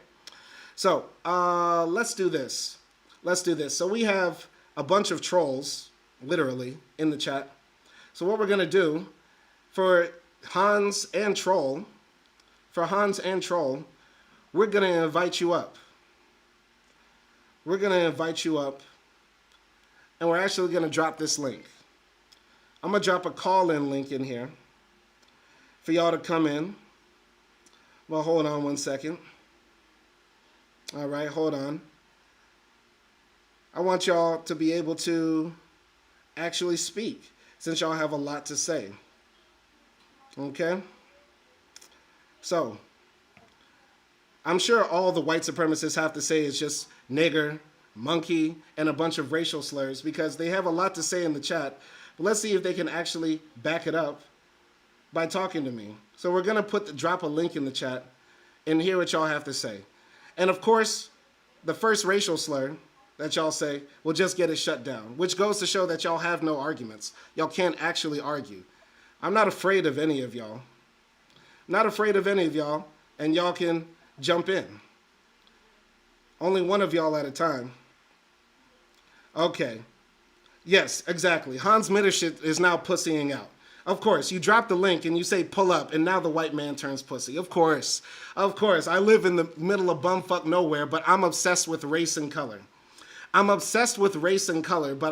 So, let's do this. So we have a bunch of trolls, literally, in the chat. So what we're going to do for Hans and Troll, we're going to invite you up. And we're actually going to drop this link. I'm going to drop a call-in link in here for y'all to come in. Well, hold on one second. All right, hold on. I want y'all to be able to actually speak, since y'all have a lot to say. Okay? So, I'm sure all the white supremacists have to say is just nigger, monkey, and a bunch of racial slurs, because they have a lot to say in the chat. But let's see if they can actually back it up by talking to me. So we're going to drop a link in the chat and hear what y'all have to say. And of course, the first racial slur that y'all say will just get it shut down, which goes to show that y'all have no arguments. Y'all can't actually argue. I'm not afraid of any of y'all. Not afraid of any of y'all, and y'all can jump in. Only one of y'all at a time. Okay. Yes, exactly. Hans Mittershit is now pussying out. Of course, you drop the link and you say pull up, and now the white man turns pussy. Of course. I live in the middle of bumfuck nowhere, but I'm obsessed with race and color. But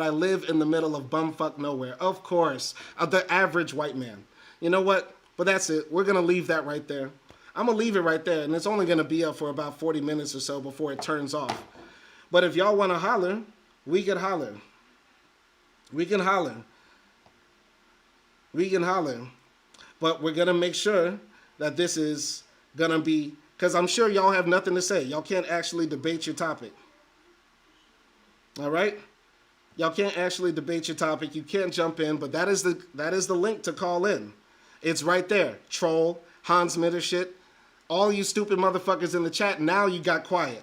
I live in the middle of bumfuck nowhere. Of course. The average white man. You know what? But that's it. We're going to leave that right there. I'm going to leave it right there, and it's only going to be up for about 40 minutes or so before it turns off. But if y'all want to holler, we can holler. But we're going to make sure that this is going to be, because I'm sure y'all have nothing to say. Y'all can't actually debate your topic. All right? Y'all can't actually debate your topic. You can't jump in, but that is the link to call in. It's right there. Troll, Hans Mittershit, all you stupid motherfuckers in the chat, now you got quiet.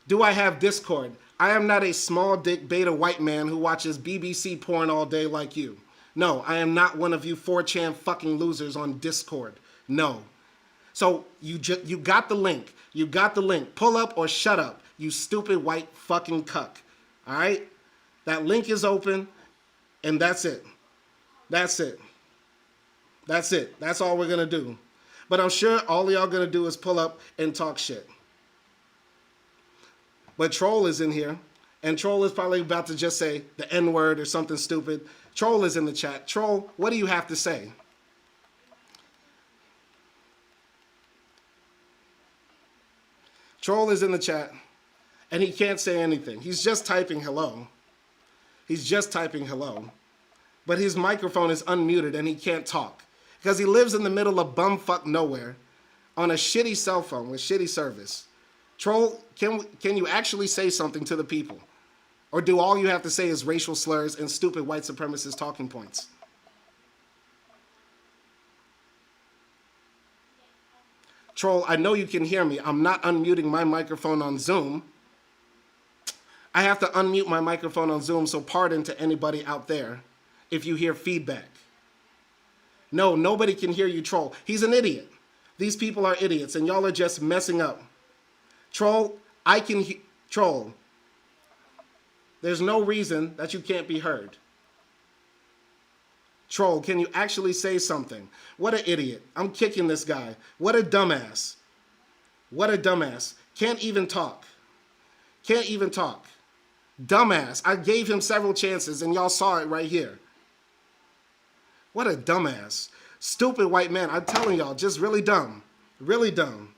Do I have Discord? I am not a small dick beta white man who watches BBC porn all day like you. No, I am not one of you 4chan fucking losers on Discord. No. So you got the link. You got the link. Pull up or shut up, you stupid white fucking cuck. All right? That link is open, and that's it. That's it. That's it. That's all we're going to do. But I'm sure all y'all going to do is pull up and talk shit. But Troll is in here, and Troll is probably about to just say the N-word or something stupid. Troll is in the chat. Troll, what do you have to say? Troll is in the chat, and he can't say anything. He's just typing hello. He's just typing hello. But his microphone is unmuted, and he can't talk because he lives in the middle of bumfuck nowhere on a shitty cell phone with shitty service. Troll, can you actually say something to the people? Or do all you have to say is racial slurs and stupid white supremacist talking points? Troll, I know you can hear me. I'm not unmuting my microphone on Zoom. I have to unmute my microphone on Zoom, so pardon to anybody out there if you hear feedback. No, nobody can hear you, Troll. He's an idiot. These people are idiots, and y'all are just messing up. Troll, Troll, there's no reason that you can't be heard. Troll, can you actually say something? What an idiot. I'm kicking this guy. What a dumbass. What a dumbass. Can't even talk. Can't even talk. Dumbass. I gave him several chances and y'all saw it right here. What a dumbass. Stupid white man. I'm telling y'all, just really dumb. Really dumb.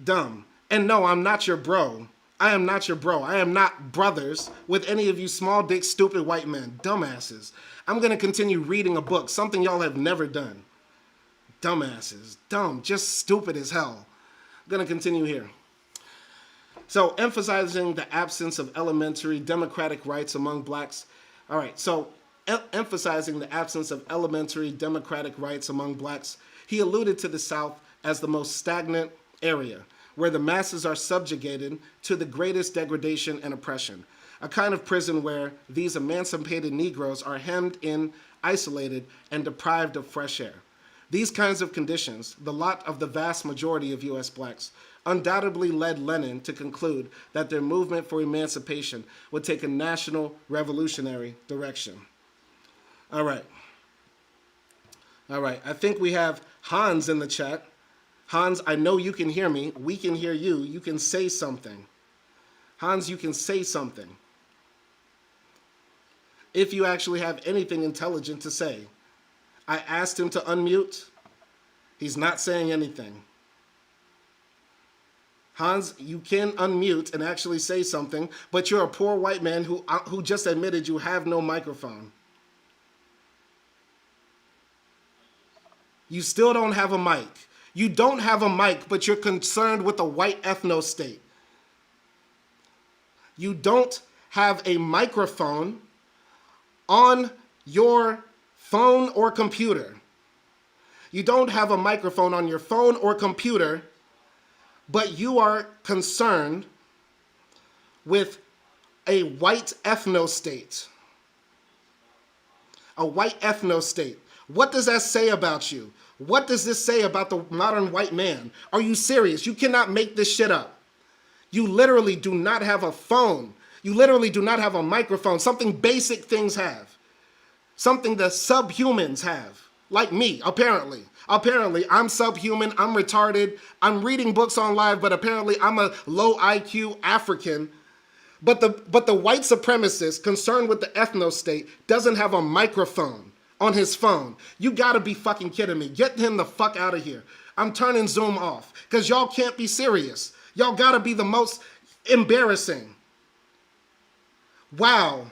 Dumb. And no, I'm not your bro. I am not your bro. I am not brothers with any of you small dick, stupid white men. Dumbasses. I'm going to continue reading a book, something y'all have never done. Dumbasses. Dumb. Just stupid as hell. I'm going to continue here. So, emphasizing the absence of elementary democratic rights among blacks. All right, so emphasizing the absence of elementary democratic rights among blacks, he alluded to the South as the most stagnant area, where the masses are subjugated to the greatest degradation and oppression, a kind of prison where these emancipated Negroes are hemmed in, isolated, and deprived of fresh air. These kinds of conditions, the lot of the vast majority of U.S. blacks, undoubtedly led Lenin to conclude that their movement for emancipation would take a national revolutionary direction. All right. All right. I think we have Hans in the chat. Hans, I know you can hear me. We can hear you. You can say something. Hans, you can say something. If you actually have anything intelligent to say. I asked him to unmute. He's not saying anything. Hans, you can unmute and actually say something, but you're a poor white man who just admitted you have no microphone. You still don't have a mic. You don't have a mic, but you're concerned with a white ethno-state. You don't have a microphone on your phone or computer. You don't have a microphone on your phone or computer, but you are concerned with a white ethno-state. A white ethno-state. What does that say about you? What does this say about the modern white man? Are you serious? You cannot make this shit up. You literally do not have a phone. You literally do not have a microphone. Something basic things have. Something the subhumans have. Like me, apparently. Apparently, I'm subhuman, I'm retarded, I'm reading books on live, but apparently I'm a low IQ African. But the white supremacist concerned with the ethno-state doesn't have a microphone on his phone. You gotta be fucking kidding me. Get him the fuck out of here. I'm turning Zoom off, because y'all can't be serious. Y'all gotta be the most embarrassing. Wow.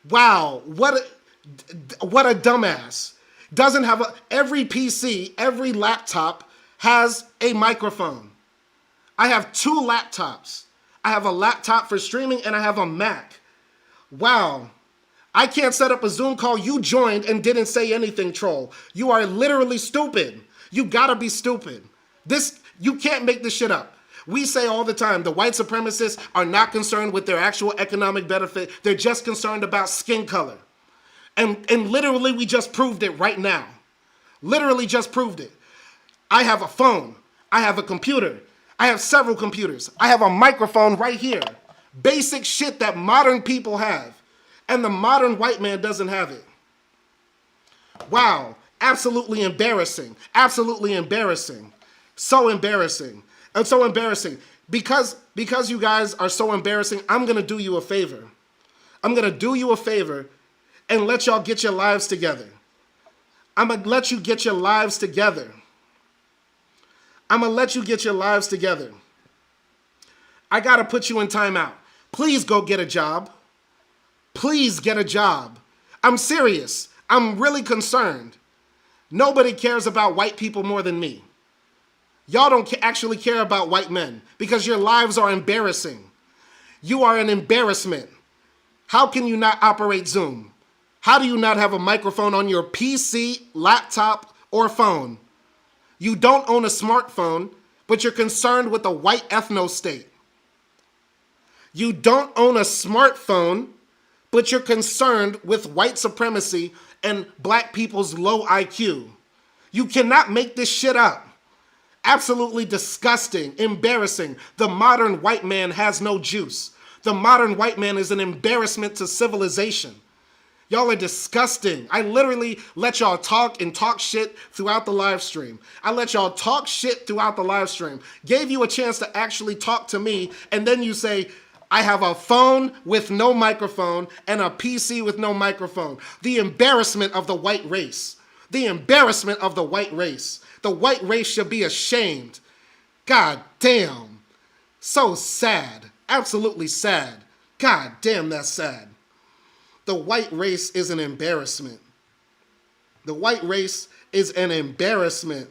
Wow, what a dumbass. Doesn't have every PC, every laptop has a microphone. I have 2 laptops. I have a laptop for streaming and I have a Mac. Wow. I can't set up a Zoom call. You joined and didn't say anything, troll. You are literally stupid. You gotta be stupid. You can't make this shit up. We say all the time, the white supremacists are not concerned with their actual economic benefit. They're just concerned about skin color. And literally, we just proved it right now. Literally just proved it. I have a phone. I have a computer. I have several computers. I have a microphone right here. Basic shit that modern people have. And the modern white man doesn't have it. Wow. Absolutely embarrassing. Absolutely embarrassing. So embarrassing. And so embarrassing. Because you guys are so embarrassing, I'm going to do you a favor. I'm going to do you a favor and let y'all get your lives together. I'm going to let you get your lives together. I'm going to let you get your lives together. I got to put you in timeout. Please go get a job. Please get a job. I'm serious. I'm really concerned. Nobody cares about white people more than me. Y'all don't actually care about white men because your lives are embarrassing. You are an embarrassment. How can you not operate Zoom? How do you not have a microphone on your PC, laptop, or phone? You don't own a smartphone, but you're concerned with the white ethno-state. You don't own a smartphone, but you're concerned with white supremacy and black people's low IQ. You cannot make this shit up. Absolutely disgusting, embarrassing. The modern white man has no juice. The modern white man is an embarrassment to civilization. Y'all are disgusting. I literally let y'all talk and talk shit throughout the live stream. I let y'all talk shit throughout the live stream. Gave you a chance to actually talk to me, and then you say, I have a phone with no microphone and a PC with no microphone. The embarrassment of the white race. The embarrassment of the white race. The white race should be ashamed. God damn. So sad. Absolutely sad. God damn, that's sad. The white race is an embarrassment. The white race is an embarrassment.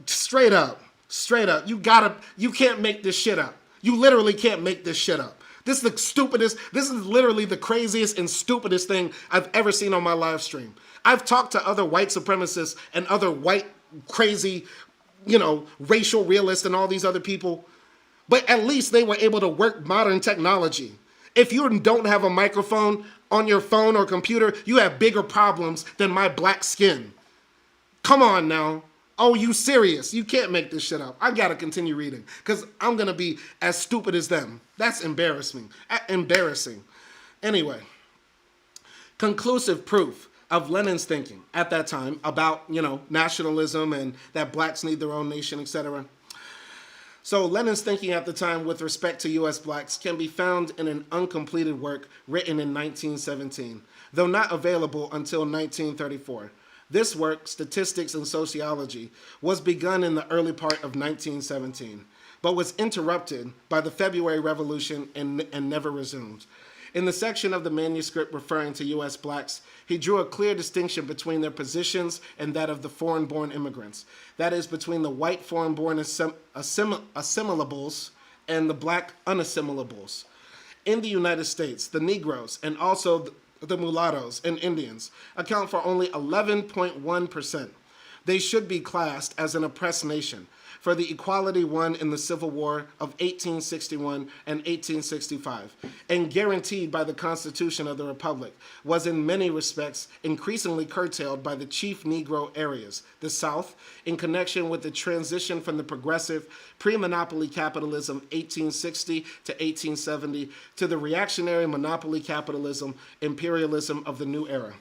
Straight up. Straight up. You can't make this shit up. You literally can't make this shit up. This is the stupidest, this is literally the craziest and stupidest thing I've ever seen on my live stream. I've talked to other white supremacists and other white crazy, racial realists and all these other people, but at least they were able to work modern technology. If you don't have a microphone on your phone or computer, you have bigger problems than my black skin. Come on now. Oh, you serious? You can't make this shit up. I gotta continue reading because I'm gonna be as stupid as them. That's embarrassing. Embarrassing. Anyway, conclusive proof of Lenin's thinking at that time about, nationalism and that blacks need their own nation, etc. So Lenin's thinking at the time with respect to U.S. blacks can be found in an uncompleted work written in 1917, though not available until 1934. This work, Statistics and Sociology, was begun in the early part of 1917, but was interrupted by the February Revolution and never resumed. In the section of the manuscript referring to U.S. blacks, he drew a clear distinction between their positions and that of the foreign-born immigrants. That is, between the white foreign-born assimilables and the black unassimilables. In the United States, the Negroes and also the mulattoes and Indians account for only 11.1%. They should be classed as an oppressed nation for the equality won in the Civil War of 1861 and 1865, and guaranteed by the Constitution of the Republic, was in many respects increasingly curtailed by the chief Negro areas, the South, in connection with the transition from the progressive pre-monopoly capitalism 1860 to 1870 to the reactionary monopoly capitalism, imperialism of the new era.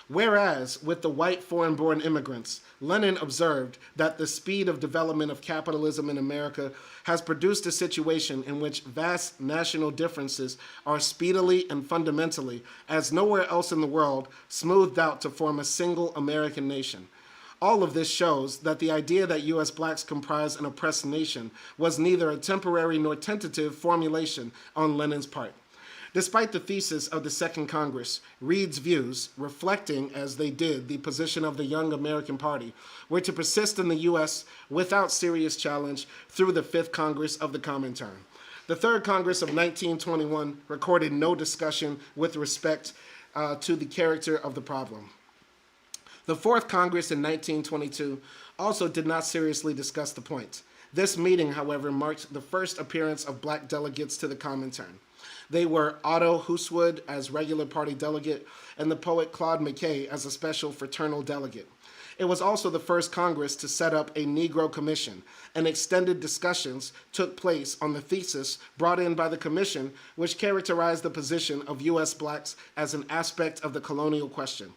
Whereas, with the white foreign-born immigrants, Lenin observed that the speed of development of capitalism in America has produced a situation in which vast national differences are speedily and fundamentally, as nowhere else in the world, smoothed out to form a single American nation. All of this shows that the idea that U.S. blacks comprise an oppressed nation was neither a temporary nor tentative formulation on Lenin's part. Despite the thesis of the Second Congress, Reed's views, reflecting as they did the position of the Young American Party, were to persist in the U.S. without serious challenge through the Fifth Congress of the Comintern. The Third Congress of 1921 recorded no discussion with respect to the character of the problem. The Fourth Congress in 1922 also did not seriously discuss the point. This meeting, however, marked the first appearance of black delegates to the Comintern. They were Otto Haywood as regular party delegate and the poet Claude McKay as a special fraternal delegate. It was also the first Congress to set up a Negro Commission, and extended discussions took place on the thesis brought in by the commission, which characterized the position of U.S. blacks as an aspect of the colonial question.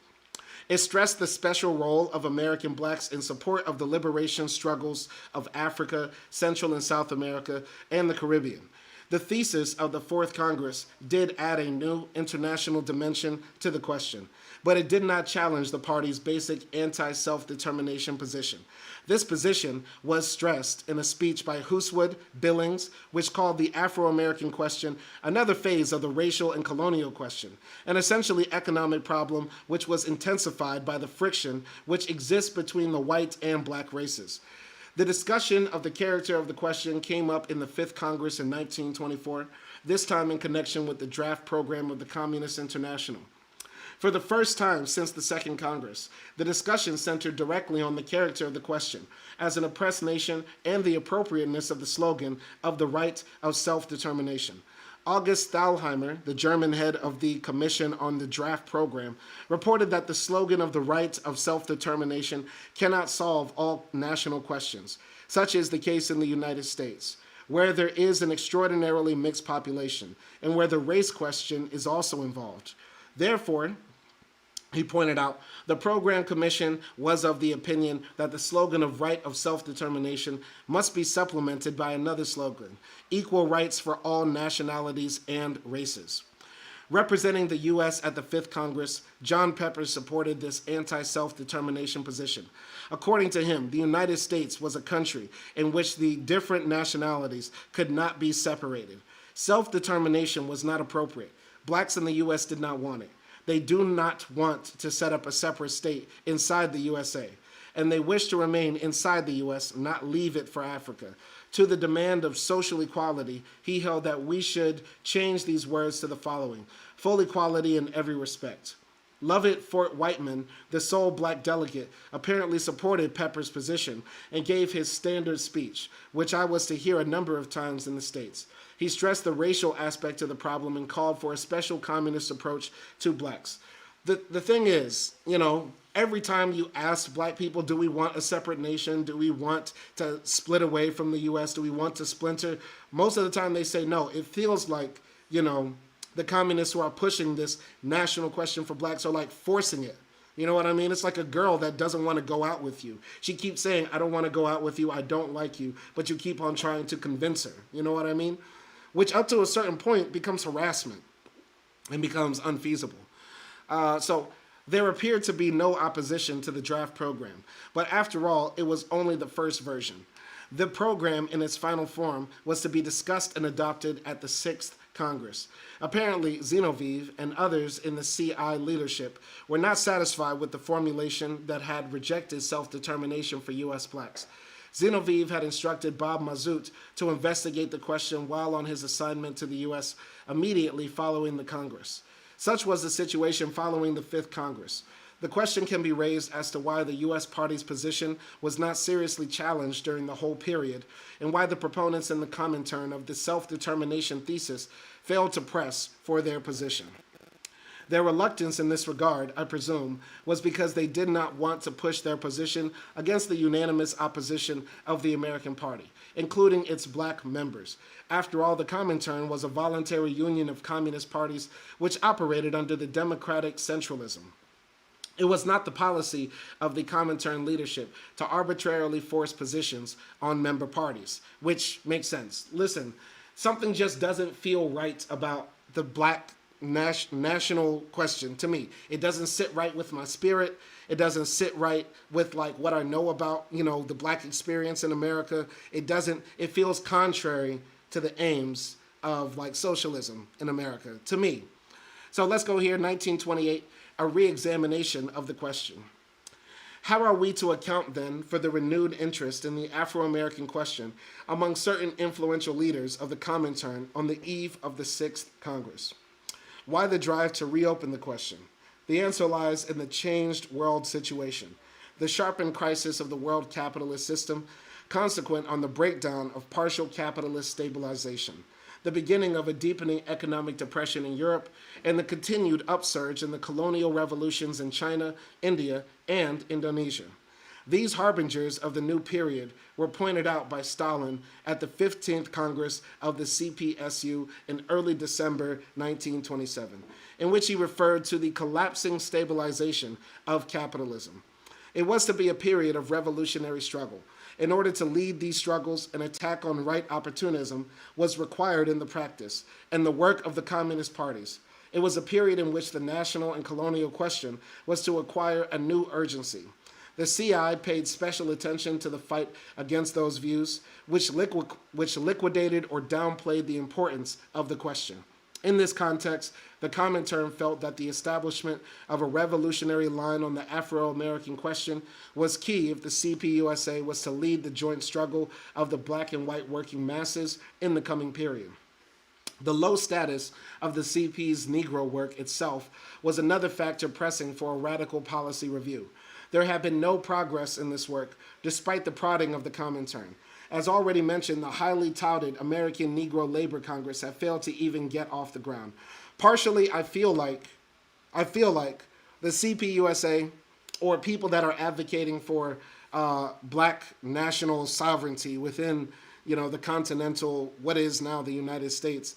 It stressed the special role of American blacks in support of the liberation struggles of Africa, Central and South America, and the Caribbean. The thesis of the Fourth Congress did add a new international dimension to the question, but it did not challenge the party's basic anti-self-determination position. This position was stressed in a speech by Haywood, Billings, which called the Afro-American question another phase of the racial and colonial question, an essentially economic problem which was intensified by the friction which exists between the white and black races. The discussion of the character of the question came up in the Fifth Congress in 1924, this time in connection with the draft program of the Communist International. For the first time since the Second Congress, the discussion centered directly on the character of the question as an oppressed nation and the appropriateness of the slogan of the right of self-determination. August Thalheimer, the German head of the Commission on the Draft Program, reported that the slogan of the right of self-determination cannot solve all national questions. Such is the case in the United States, where there is an extraordinarily mixed population and where the race question is also involved. Therefore, he pointed out, the Program Commission was of the opinion that the slogan of right of self-determination must be supplemented by another slogan, equal rights for all nationalities and races. Representing the U.S. at the Fifth Congress, John Pepys supported this anti-self-determination position. According to him, the United States was a country in which the different nationalities could not be separated. Self-determination was not appropriate. Blacks in the U.S. did not want it. They do not want to set up a separate state inside the USA, and they wish to remain inside the U.S., not leave it for Africa. To the demand of social equality, he held that we should change these words to the following: full equality in every respect. Lovett Fort Whiteman, the sole black delegate, apparently supported Pepper's position and gave his standard speech, which I was to hear a number of times in the States. He stressed the racial aspect of the problem and called for a special communist approach to blacks. The thing is, every time you ask black people, do we want a separate nation? Do we want to split away from the U.S.? Do we want to splinter? Most of the time they say no. It feels like, the communists who are pushing this national question for blacks are like forcing it. You know what I mean? It's like a girl that doesn't want to go out with you. She keeps saying, I don't want to go out with you, I don't like you, but you keep on trying to convince her. You know what I mean? Which up to a certain point becomes harassment and becomes unfeasible. So there appeared to be no opposition to the draft program, but after all, it was only the first version. The program in its final form was to be discussed and adopted at the Sixth Congress. Apparently, Zinoviev and others in the CI leadership were not satisfied with the formulation that had rejected self-determination for U.S. blacks. Zinoviev had instructed Bob Mazout to investigate the question while on his assignment to the U.S. immediately following the Congress. Such was the situation following the Fifth Congress. The question can be raised as to why the U.S. party's position was not seriously challenged during the whole period, and why the proponents in the Comintern of the self-determination thesis failed to press for their position. Their reluctance in this regard, I presume, was because they did not want to push their position against the unanimous opposition of the American Party, including its black members. After all, the Comintern was a voluntary union of communist parties which operated under the democratic centralism. It was not the policy of the Comintern leadership to arbitrarily force positions on member parties, which makes sense. Listen, something just doesn't feel right about the black national question to me. It doesn't sit right with my spirit. It doesn't sit right with what I know about, the black experience in America. It feels contrary to the aims of socialism in America to me. So let's go here, 1928, a re-examination of the question. How are we to account then for the renewed interest in the Afro-American question among certain influential leaders of the Comintern on the eve of the Sixth Congress? Why the drive to reopen the question? The answer lies in the changed world situation, the sharpened crisis of the world capitalist system, consequent on the breakdown of partial capitalist stabilization, the beginning of a deepening economic depression in Europe, and the continued upsurge in the colonial revolutions in China, India, and Indonesia. These harbingers of the new period were pointed out by Stalin at the 15th Congress of the CPSU in early December 1927, in which he referred to the collapsing stabilization of capitalism. It was to be a period of revolutionary struggle. In order to lead these struggles, an attack on right opportunism was required in the practice and the work of the Communist parties. It was a period in which the national and colonial question was to acquire a new urgency. The CI paid special attention to the fight against those views, which liquidated or downplayed the importance of the question. In this context, the Comintern felt that the establishment of a revolutionary line on the Afro-American question was key if the CPUSA was to lead the joint struggle of the black and white working masses in the coming period. The low status of the CP's Negro work itself was another factor pressing for a radical policy review. There had been no progress in this work, despite the prodding of the Comintern. As already mentioned, the highly touted American Negro Labor Congress had failed to even get off the ground. Partially, I feel like the CPUSA, or people that are advocating for black national sovereignty within, the continental, what is now the United States,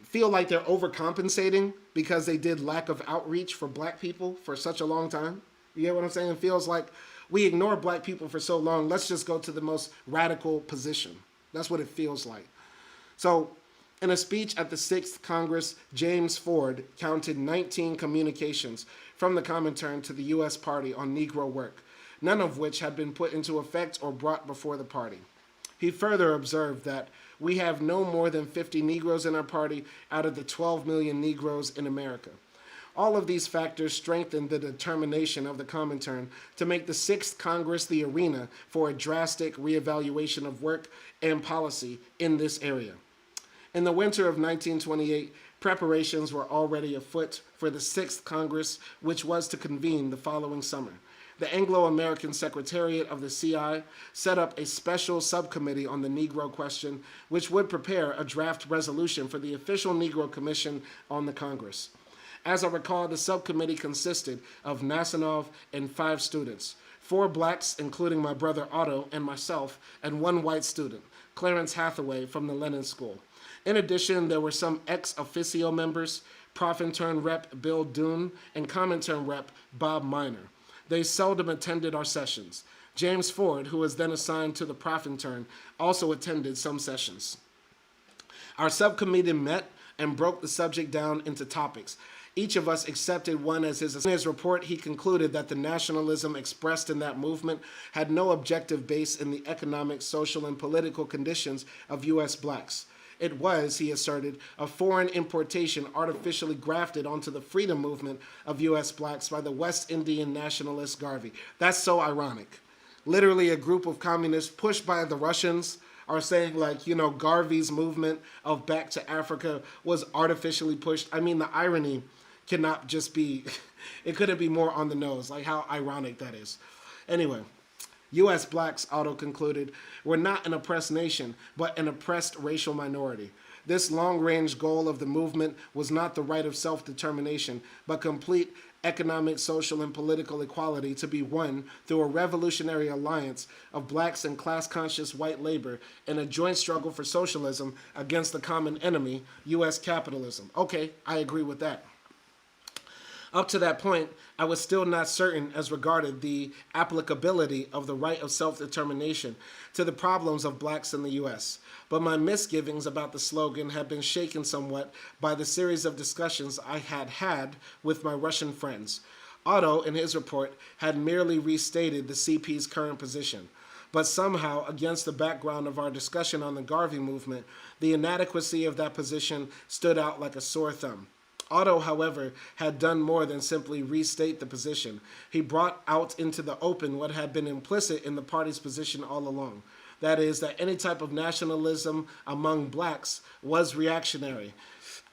feel like they're overcompensating because they did lack of outreach for black people for such a long time. You get what I'm saying? It feels like we ignore black people for so long. Let's just go to the most radical position. That's what it feels like. So, in a speech at the 6th Congress, James Ford counted 19 communications from the Comintern to the U.S. Party on Negro work, none of which had been put into effect or brought before the party. He further observed that we have no more than 50 Negroes in our party out of the 12 million Negroes in America. All of these factors strengthened the determination of the Comintern to make the 6th Congress the arena for a drastic reevaluation of work and policy in this area. In the winter of 1928, preparations were already afoot for the 6th Congress, which was to convene the following summer. The Anglo-American Secretariat of the CI set up a special subcommittee on the Negro question, which would prepare a draft resolution for the official Negro Commission on the Congress. As I recall, the subcommittee consisted of Nassanov and 5 students, 4 blacks, including my brother Otto and myself, and 1 white student, Clarence Hathaway from the Lenin School. In addition, there were some ex officio members, Profintern Rep. Bill Doon, and Comintern Rep. Bob Miner. They seldom attended our sessions. James Ford, who was then assigned to the Profintern, also attended some sessions. Our subcommittee met and broke the subject down into topics. Each of us accepted one as his. In his report, he concluded that the nationalism expressed in that movement had no objective base in the economic, social, and political conditions of U.S. blacks. It was, he asserted, a foreign importation artificially grafted onto the freedom movement of U.S. blacks by the West Indian nationalist Garvey. That's so ironic. Literally, a group of communists pushed by the Russians are saying, Garvey's movement of back to Africa was artificially pushed. I mean, the irony cannot just be, it couldn't be more on the nose, like how ironic that is. Anyway, U.S. blacks, Otto concluded, were not an oppressed nation, but an oppressed racial minority. This long-range goal of the movement was not the right of self-determination, but complete economic, social, and political equality to be won through a revolutionary alliance of blacks and class-conscious white labor in a joint struggle for socialism against the common enemy, U.S. capitalism. Okay, I agree with that. Up to that point, I was still not certain as regarded the applicability of the right of self-determination to the problems of blacks in the U.S., but my misgivings about the slogan had been shaken somewhat by the series of discussions I had had with my Russian friends. Otto, in his report, had merely restated the CP's current position, but somehow, against the background of our discussion on the Garvey movement, the inadequacy of that position stood out like a sore thumb. Otto, however, had done more than simply restate the position. He brought out into the open what had been implicit in the party's position all along. That is, that any type of nationalism among blacks was reactionary.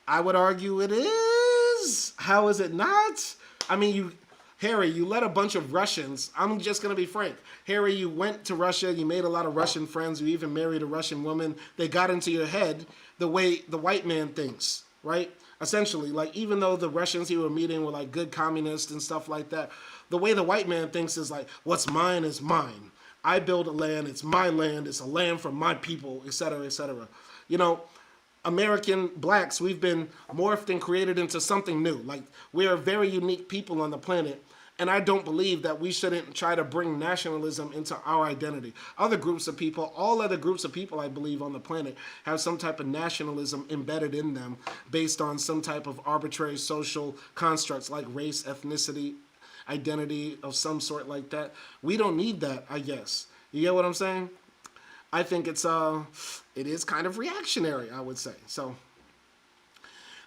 I would argue it is. How is it not? I mean, Harry, you let a bunch of Russians, I'm just going to be frank. Harry, you went to Russia, you made a lot of Russian friends, you even married a Russian woman. They got into your head the way the white man thinks. right? Essentially, like, even though the Russians he were meeting were like good communists and stuff like that, the way the white man thinks is like, what's mine is mine. I build a land, it's my land, it's a land for my people, etc., etc. You know, American blacks, we've been morphed and created into something new. Like, we are very unique people on the planet, and I don't believe that we shouldn't try to bring nationalism into our identity. Other groups of people, all other groups of people, I believe, on the planet have some type of nationalism embedded in them based on some type of arbitrary social constructs like race, ethnicity, identity of some sort like that. We don't need that, I guess. You get what I'm saying? I think it is kind of reactionary, I would say. So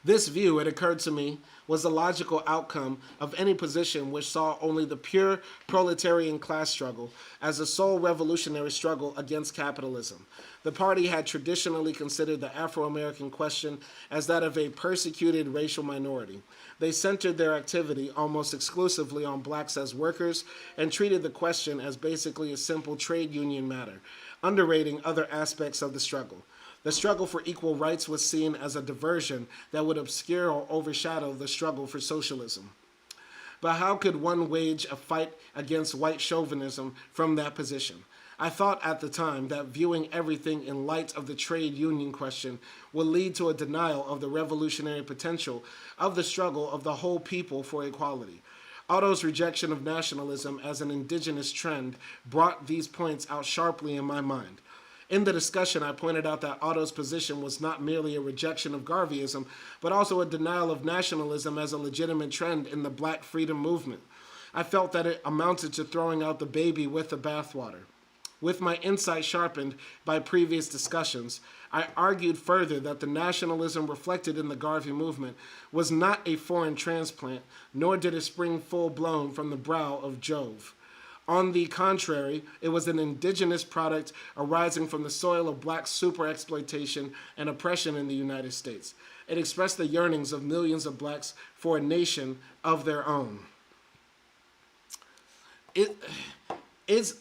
this view, it occurred to me, was the logical outcome of any position which saw only the pure proletarian class struggle as the sole revolutionary struggle against capitalism. The party had traditionally considered the Afro-American question as that of a persecuted racial minority. They centered their activity almost exclusively on blacks as workers and treated the question as basically a simple trade union matter, underrating other aspects of the struggle. The struggle for equal rights was seen as a diversion that would obscure or overshadow the struggle for socialism. But how could one wage a fight against white chauvinism from that position? I thought at the time that viewing everything in light of the trade union question would lead to a denial of the revolutionary potential of the struggle of the whole people for equality. Otto's rejection of nationalism as an indigenous trend brought these points out sharply in my mind. In the discussion, I pointed out that Otto's position was not merely a rejection of Garveyism, but also a denial of nationalism as a legitimate trend in the black freedom movement. I felt that it amounted to throwing out the baby with the bathwater. With my insight sharpened by previous discussions, I argued further that the nationalism reflected in the Garvey movement was not a foreign transplant, nor did it spring full-blown from the brow of Jove. On the contrary, it was an indigenous product arising from the soil of black super-exploitation and oppression in the United States. It expressed the yearnings of millions of blacks for a nation of their own.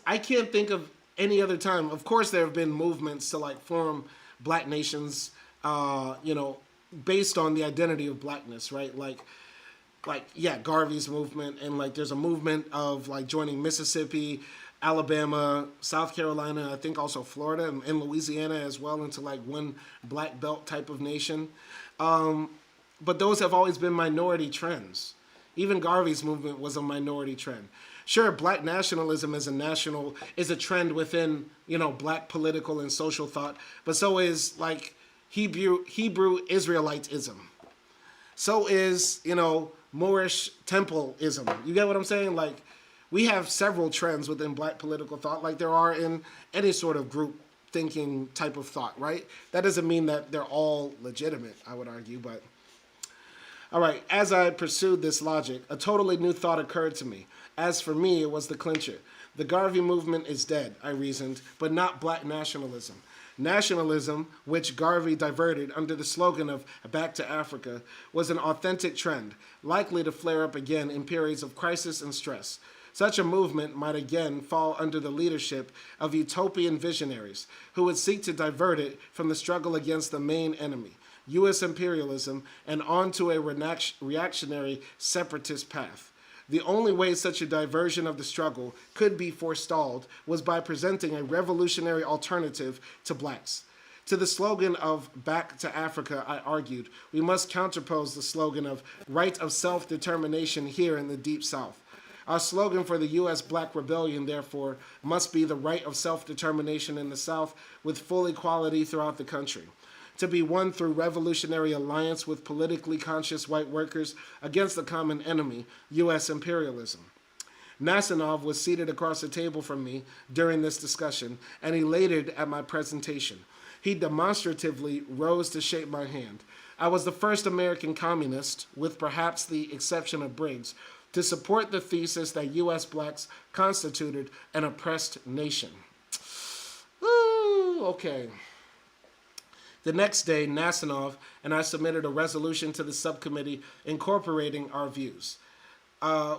I can't think of any other time. Of course, there have been movements to like form black nations, based on the identity of blackness, right? Garvey's movement, and like there's a movement of like joining Mississippi, Alabama, South Carolina, I think also Florida and Louisiana as well into like one black belt type of nation. But those have always been minority trends. Even Garvey's movement was a minority trend. Sure, black nationalism is a trend within, black political and social thought, but so is like Hebrew Israelitism. So is, Moorish templeism. You get what I'm saying? Like, we have several trends within black political thought, like there are in any sort of group thinking type of thought, right? That doesn't mean that they're all legitimate, I would argue, but... All right, as I pursued this logic, a totally new thought occurred to me. As for me, it was the clincher. The Garvey movement is dead, I reasoned, but not black nationalism. Nationalism, which Garvey diverted under the slogan of Back to Africa, was an authentic trend, likely to flare up again in periods of crisis and stress. Such a movement might again fall under the leadership of utopian visionaries who would seek to divert it from the struggle against the main enemy, U.S. imperialism, and onto a reactionary separatist path. The only way such a diversion of the struggle could be forestalled was by presenting a revolutionary alternative to blacks. To the slogan of Back to Africa, I argued, we must counterpose the slogan of right of self-determination here in the Deep South. Our slogan for the U.S. Black Rebellion, therefore, must be the right of self-determination in the South with full equality throughout the country, to be won through revolutionary alliance with politically conscious white workers against the common enemy, U.S. imperialism. Nasanov was seated across the table from me during this discussion and elated at my presentation. He demonstratively rose to shake my hand. I was the first American communist, with perhaps the exception of Briggs, to support the thesis that U.S. blacks constituted an oppressed nation. Ooh, okay. The next day, Nasanov and I submitted a resolution to the subcommittee incorporating our views.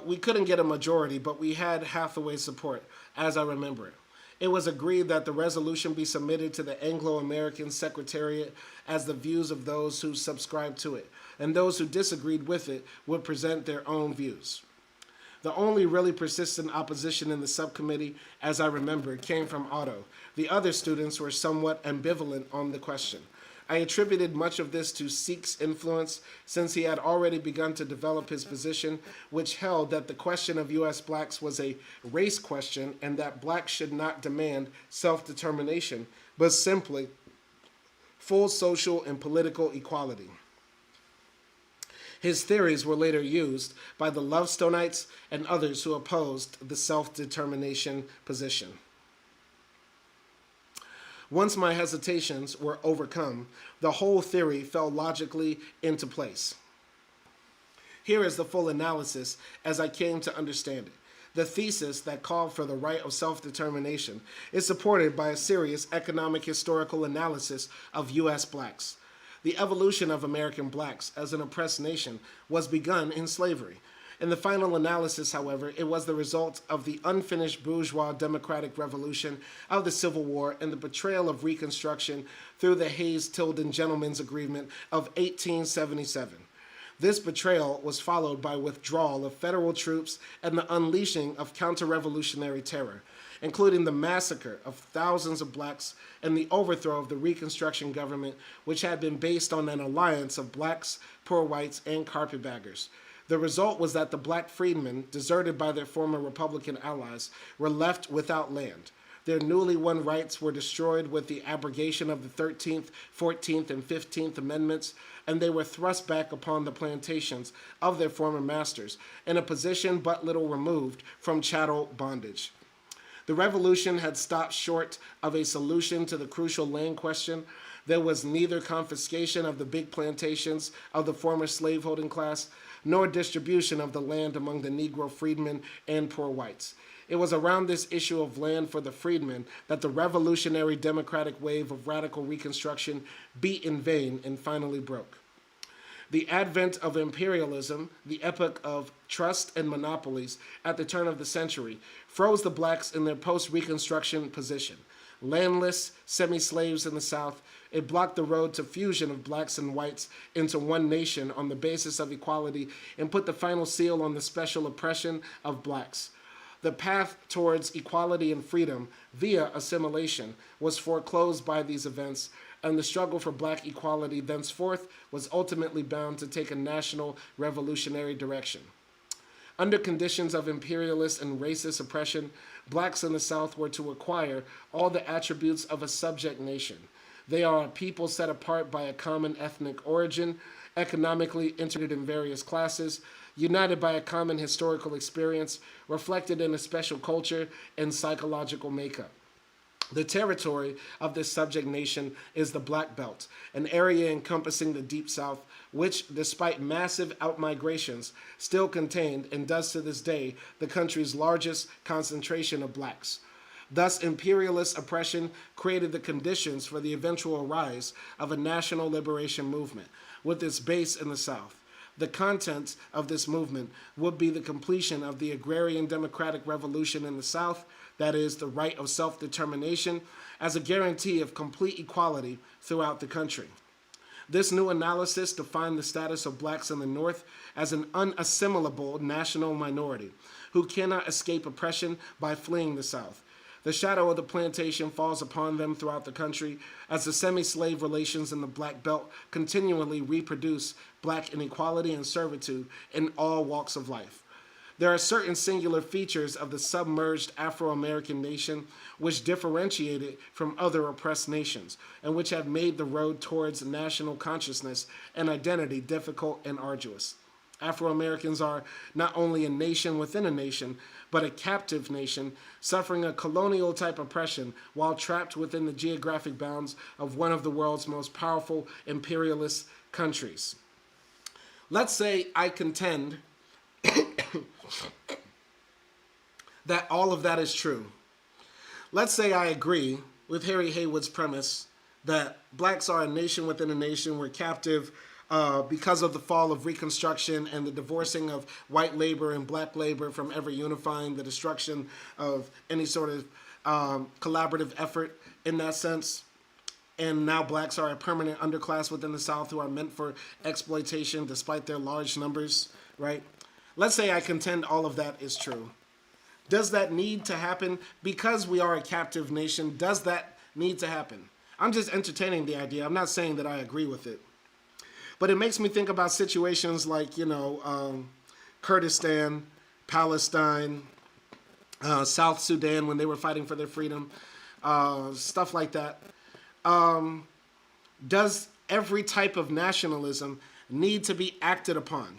We couldn't get a majority, but we had Hathaway's support, as I remember it. It was agreed that the resolution be submitted to the Anglo-American Secretariat as the views of those who subscribed to it, and those who disagreed with it would present their own views. The only really persistent opposition in the subcommittee, as I remember, came from Otto. The other students were somewhat ambivalent on the question. I attributed much of this to Seek's influence, since he had already begun to develop his position, which held that the question of U.S. blacks was a race question and that blacks should not demand self-determination, but simply full social and political equality. His theories were later used by the Lovestonites and others who opposed the self-determination position. Once my hesitations were overcome, the whole theory fell logically into place. Here is the full analysis as I came to understand it. The thesis that called for the right of self-determination is supported by a serious economic historical analysis of U.S. blacks. The evolution of American blacks as an oppressed nation was begun in slavery. In the final analysis, however, it was the result of the unfinished bourgeois democratic revolution of the Civil War and the betrayal of Reconstruction through the Hayes-Tilden Gentlemen's Agreement of 1877. This betrayal was followed by withdrawal of federal troops and the unleashing of counter-revolutionary terror, including the massacre of thousands of blacks and the overthrow of the Reconstruction government, which had been based on an alliance of blacks, poor whites, and carpetbaggers. The result was that the black freedmen, deserted by their former Republican allies, were left without land. Their newly won rights were destroyed with the abrogation of the 13th, 14th, and 15th Amendments, and they were thrust back upon the plantations of their former masters, in a position but little removed from chattel bondage. The revolution had stopped short of a solution to the crucial land question. There was neither confiscation of the big plantations of the former slaveholding class, nor distribution of the land among the Negro freedmen and poor whites. It was around this issue of land for the freedmen that the revolutionary democratic wave of radical Reconstruction beat in vain and finally broke. The advent of imperialism, the epoch of trust and monopolies at the turn of the century, froze the blacks in their post-Reconstruction position. Landless, semi-slaves in the South, it blocked the road to fusion of blacks and whites into one nation on the basis of equality and put the final seal on the special oppression of blacks. The path towards equality and freedom via assimilation was foreclosed by these events, and the struggle for black equality thenceforth was ultimately bound to take a national revolutionary direction. Under conditions of imperialist and racist oppression, blacks in the South were to acquire all the attributes of a subject nation. They are a people set apart by a common ethnic origin, economically integrated in various classes, united by a common historical experience, reflected in a special culture and psychological makeup. The territory of this subject nation is the Black Belt, an area encompassing the Deep South, which, despite massive outmigrations, still contained, and does to this day, the country's largest concentration of blacks. Thus, imperialist oppression created the conditions for the eventual rise of a national liberation movement, with its base in the South. The content of this movement would be the completion of the agrarian democratic revolution in the South, that is, the right of self-determination, as a guarantee of complete equality throughout the country. This new analysis defined the status of blacks in the North as an unassimilable national minority who cannot escape oppression by fleeing the South. The shadow of the plantation falls upon them throughout the country as the semi-slave relations in the Black Belt continually reproduce black inequality and servitude in all walks of life. There are certain singular features of the submerged Afro-American nation which differentiate it from other oppressed nations and which have made the road towards national consciousness and identity difficult and arduous. Afro-Americans are not only a nation within a nation, but a captive nation suffering a colonial type oppression while trapped within the geographic bounds of one of the world's most powerful imperialist countries. Let's say I contend that all of that is true. Let's say I agree with Harry Haywood's premise that blacks are a nation within a nation. We're captive because of the fall of Reconstruction and the divorcing of white labor and black labor from ever unifying, the destruction of any sort of collaborative effort in that sense. And now blacks are a permanent underclass within the South who are meant for exploitation despite their large numbers, right? Let's say I contend all of that is true. Does that need to happen? Because we are a captive nation, does that need to happen? I'm just entertaining the idea. I'm not saying that I agree with it. But it makes me think about situations like, Kurdistan, Palestine, South Sudan when they were fighting for their freedom, stuff like that. Does every type of nationalism need to be acted upon?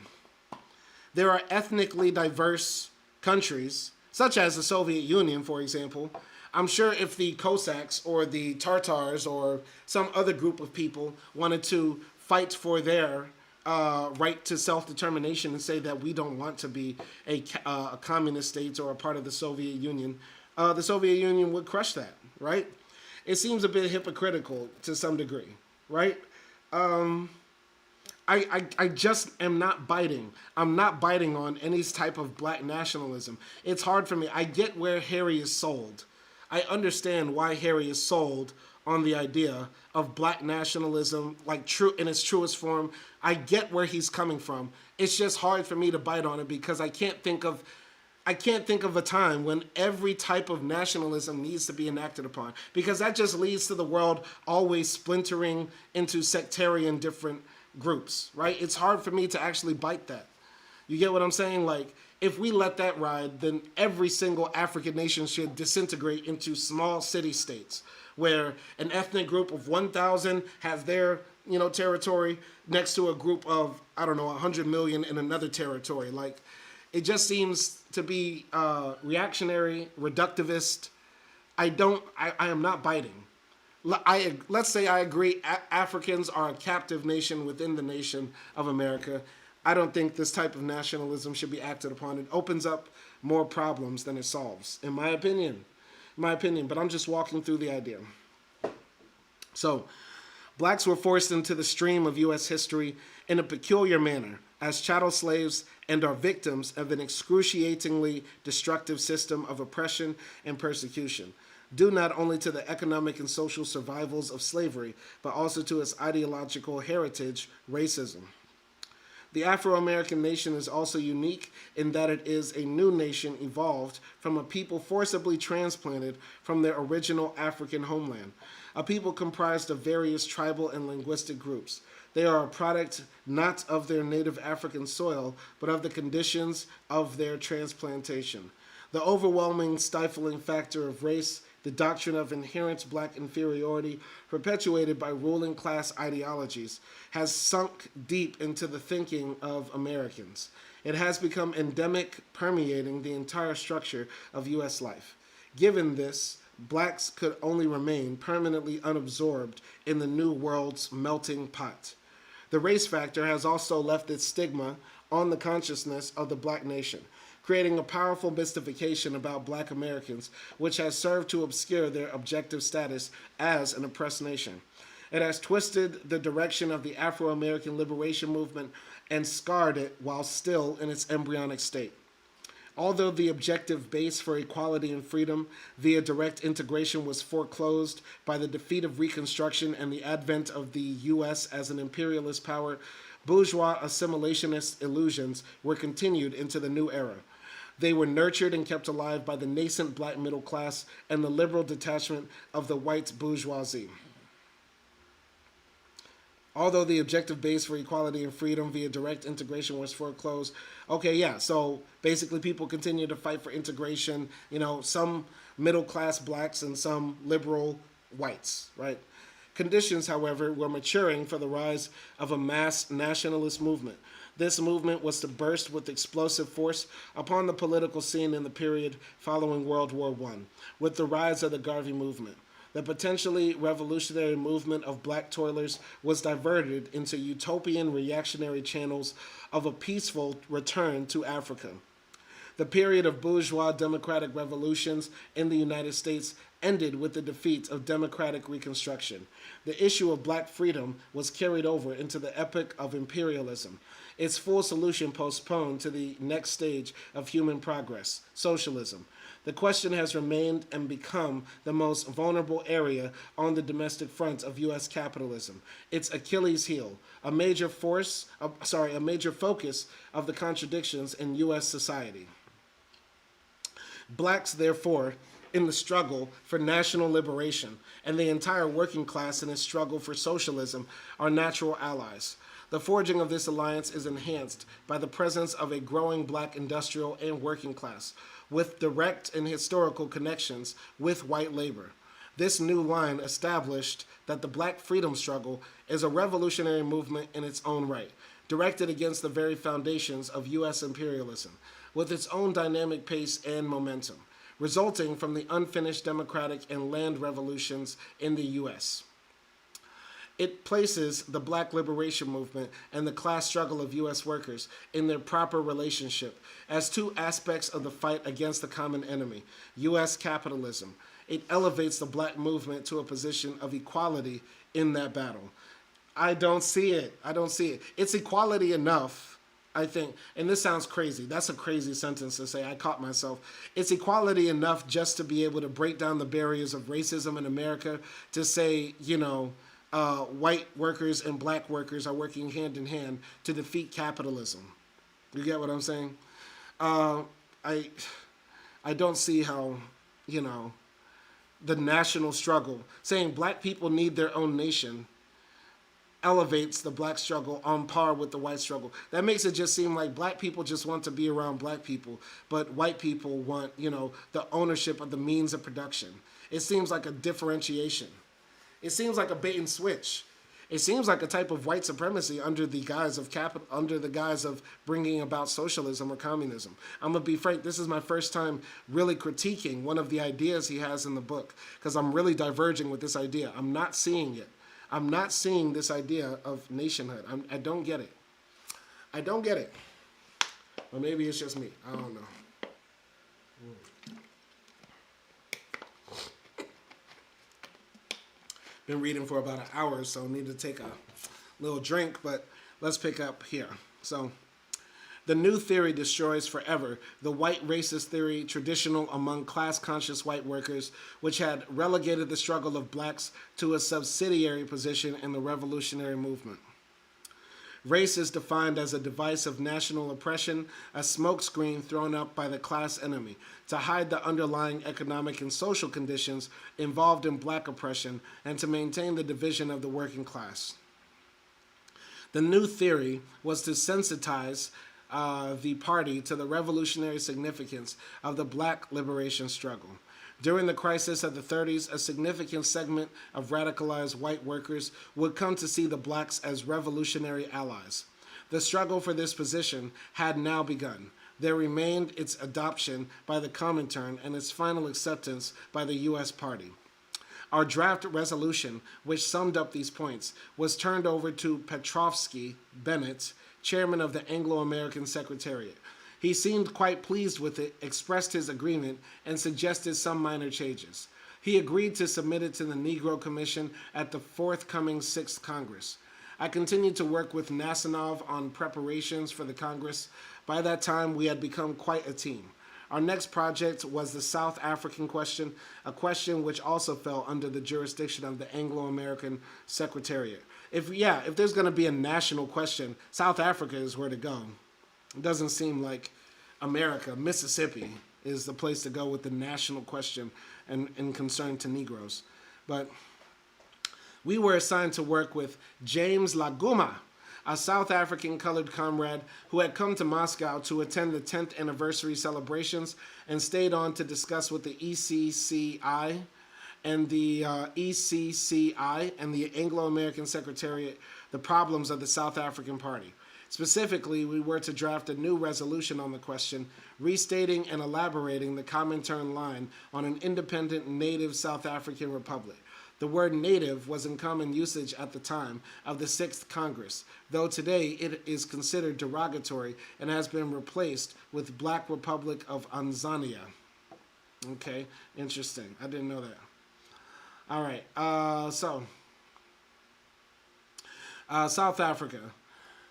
There are ethnically diverse countries, such as the Soviet Union, for example. I'm sure if the Cossacks or the Tartars or some other group of people wanted to fight for their right to self-determination and say that we don't want to be a communist state or a part of the Soviet Union would crush that, right? It seems a bit hypocritical to some degree, right? I just am not biting. I'm not biting on any type of black nationalism. It's hard for me. I get where Harry is sold. I understand why Harry is sold on the idea of black nationalism, like true in its truest form. I get where he's coming from. It's just hard for me to bite on it because I can't think of a time when every type of nationalism needs to be enacted upon, because that just leads to the world always splintering into sectarian different groups, right? It's hard for me to actually bite that. You get what I'm saying? Like, if we let that ride, then every single African nation should disintegrate into small city-states where an ethnic group of 1,000 has their, territory next to a group of, 100 million in another territory. Like, it just seems to be reactionary, reductivist. I am not biting. Let's say I agree Africans are a captive nation within the nation of America. I don't think this type of nationalism should be acted upon. It opens up more problems than it solves, in my opinion. But I'm just walking through the idea. So, blacks were forced into the stream of U.S. history in a peculiar manner as chattel slaves and are victims of an excruciatingly destructive system of oppression and persecution, due not only to the economic and social survivals of slavery, but also to its ideological heritage, racism. The Afro-American nation is also unique in that it is a new nation evolved from a people forcibly transplanted from their original African homeland, a people comprised of various tribal and linguistic groups. They are a product not of their native African soil, but of the conditions of their transplantation. The overwhelming stifling factor of race, the doctrine of inherent black inferiority perpetuated by ruling class ideologies, has sunk deep into the thinking of Americans. It has become endemic, permeating the entire structure of U.S. life. Given this, blacks could only remain permanently unabsorbed in the new world's melting pot. The race factor has also left its stigma on the consciousness of the black nation, creating a powerful mystification about black Americans, which has served to obscure their objective status as an oppressed nation. It has twisted the direction of the Afro-American liberation movement and scarred it while still in its embryonic state. Although the objective base for equality and freedom via direct integration was foreclosed by the defeat of Reconstruction and the advent of the U.S. as an imperialist power, bourgeois assimilationist illusions were continued into the new era. They were nurtured and kept alive by the nascent black middle class and the liberal detachment of the white bourgeoisie. Although the objective base for equality and freedom via direct integration was foreclosed. Okay, yeah, so basically people continue to fight for integration, some middle-class blacks and some liberal whites, right? Conditions, however, were maturing for the rise of a mass nationalist movement. This movement was to burst with explosive force upon the political scene in the period following World War I, with the rise of the Garvey movement. The potentially revolutionary movement of black toilers was diverted into utopian reactionary channels of a peaceful return to Africa. The period of bourgeois democratic revolutions in the United States ended with the defeat of democratic reconstruction. The issue of black freedom was carried over into the epoch of imperialism, its full solution postponed to the next stage of human progress, socialism. The question has remained and become the most vulnerable area on the domestic front of U.S. capitalism. Its Achilles heel, a major focus of the contradictions in U.S. society. Blacks, therefore, in the struggle for national liberation, and the entire working class in its struggle for socialism are natural allies. The forging of this alliance is enhanced by the presence of a growing black industrial and working class, with direct and historical connections with white labor. This new line established that the black freedom struggle is a revolutionary movement in its own right, directed against the very foundations of U.S. imperialism, with its own dynamic pace and momentum, resulting from the unfinished democratic and land revolutions in the U.S. It places the black liberation movement and the class struggle of U.S. workers in their proper relationship as two aspects of the fight against the common enemy, U.S. capitalism. It elevates the black movement to a position of equality in that battle. I don't see it. It's equality enough, I think, and this sounds crazy. That's a crazy sentence to say. I caught myself. It's equality enough just to be able to break down the barriers of racism in America, to say, white workers and black workers are working hand in hand to defeat capitalism. You get what I'm saying? I don't see how, the national struggle, saying black people need their own nation, elevates the black struggle on par with the white struggle. That makes it just seem like black people just want to be around black people, but white people want, the ownership of the means of production. It seems like a differentiation. It seems like a bait and switch. It seems like a type of white supremacy under the guise of bringing about socialism or communism. I'm gonna be frank. This is my first time really critiquing one of the ideas he has in the book, because I'm really diverging with this idea. I'm not seeing it. I'm not seeing this idea of nationhood. I don't get it. I don't get it. Or maybe it's just me. I don't know. Been reading for about an hour, so need to take a little drink, but let's pick up here. So, the new theory destroys forever the white racist theory traditional among class-conscious white workers, which had relegated the struggle of blacks to a subsidiary position in the revolutionary movement. Race is defined as a device of national oppression, a smokescreen thrown up by the class enemy to hide the underlying economic and social conditions involved in black oppression and to maintain the division of the working class. The new theory was to sensitize the party to the revolutionary significance of the black liberation struggle. During the crisis of the 30s, a significant segment of radicalized white workers would come to see the blacks as revolutionary allies. The struggle for this position had now begun. There remained its adoption by the Comintern and its final acceptance by the U.S. Party. Our draft resolution, which summed up these points, was turned over to Petrovsky Bennett, chairman of the Anglo-American Secretariat. He seemed quite pleased with it, expressed his agreement, and suggested some minor changes. He agreed to submit it to the Negro Commission at the forthcoming 6th Congress. I continued to work with Nasanov on preparations for the Congress. By that time, we had become quite a team. Our next project was the South African question, a question which also fell under the jurisdiction of the Anglo-American Secretariat. If there's going to be a national question, South Africa is where to go. It doesn't seem like America, Mississippi, is the place to go with the national question and concern to Negroes. But we were assigned to work with James Laguma, a South African colored comrade who had come to Moscow to attend the 10th anniversary celebrations and stayed on to discuss with the ECCI and the Anglo-American Secretariat the problems of the South African Party. Specifically, we were to draft a new resolution on the question, restating and elaborating the Comintern line on an independent native South African republic. The word native was in common usage at the time of the 6th Congress, though today it is considered derogatory and has been replaced with Black Republic of Tanzania. Okay, interesting. I didn't know that. All right. South Africa.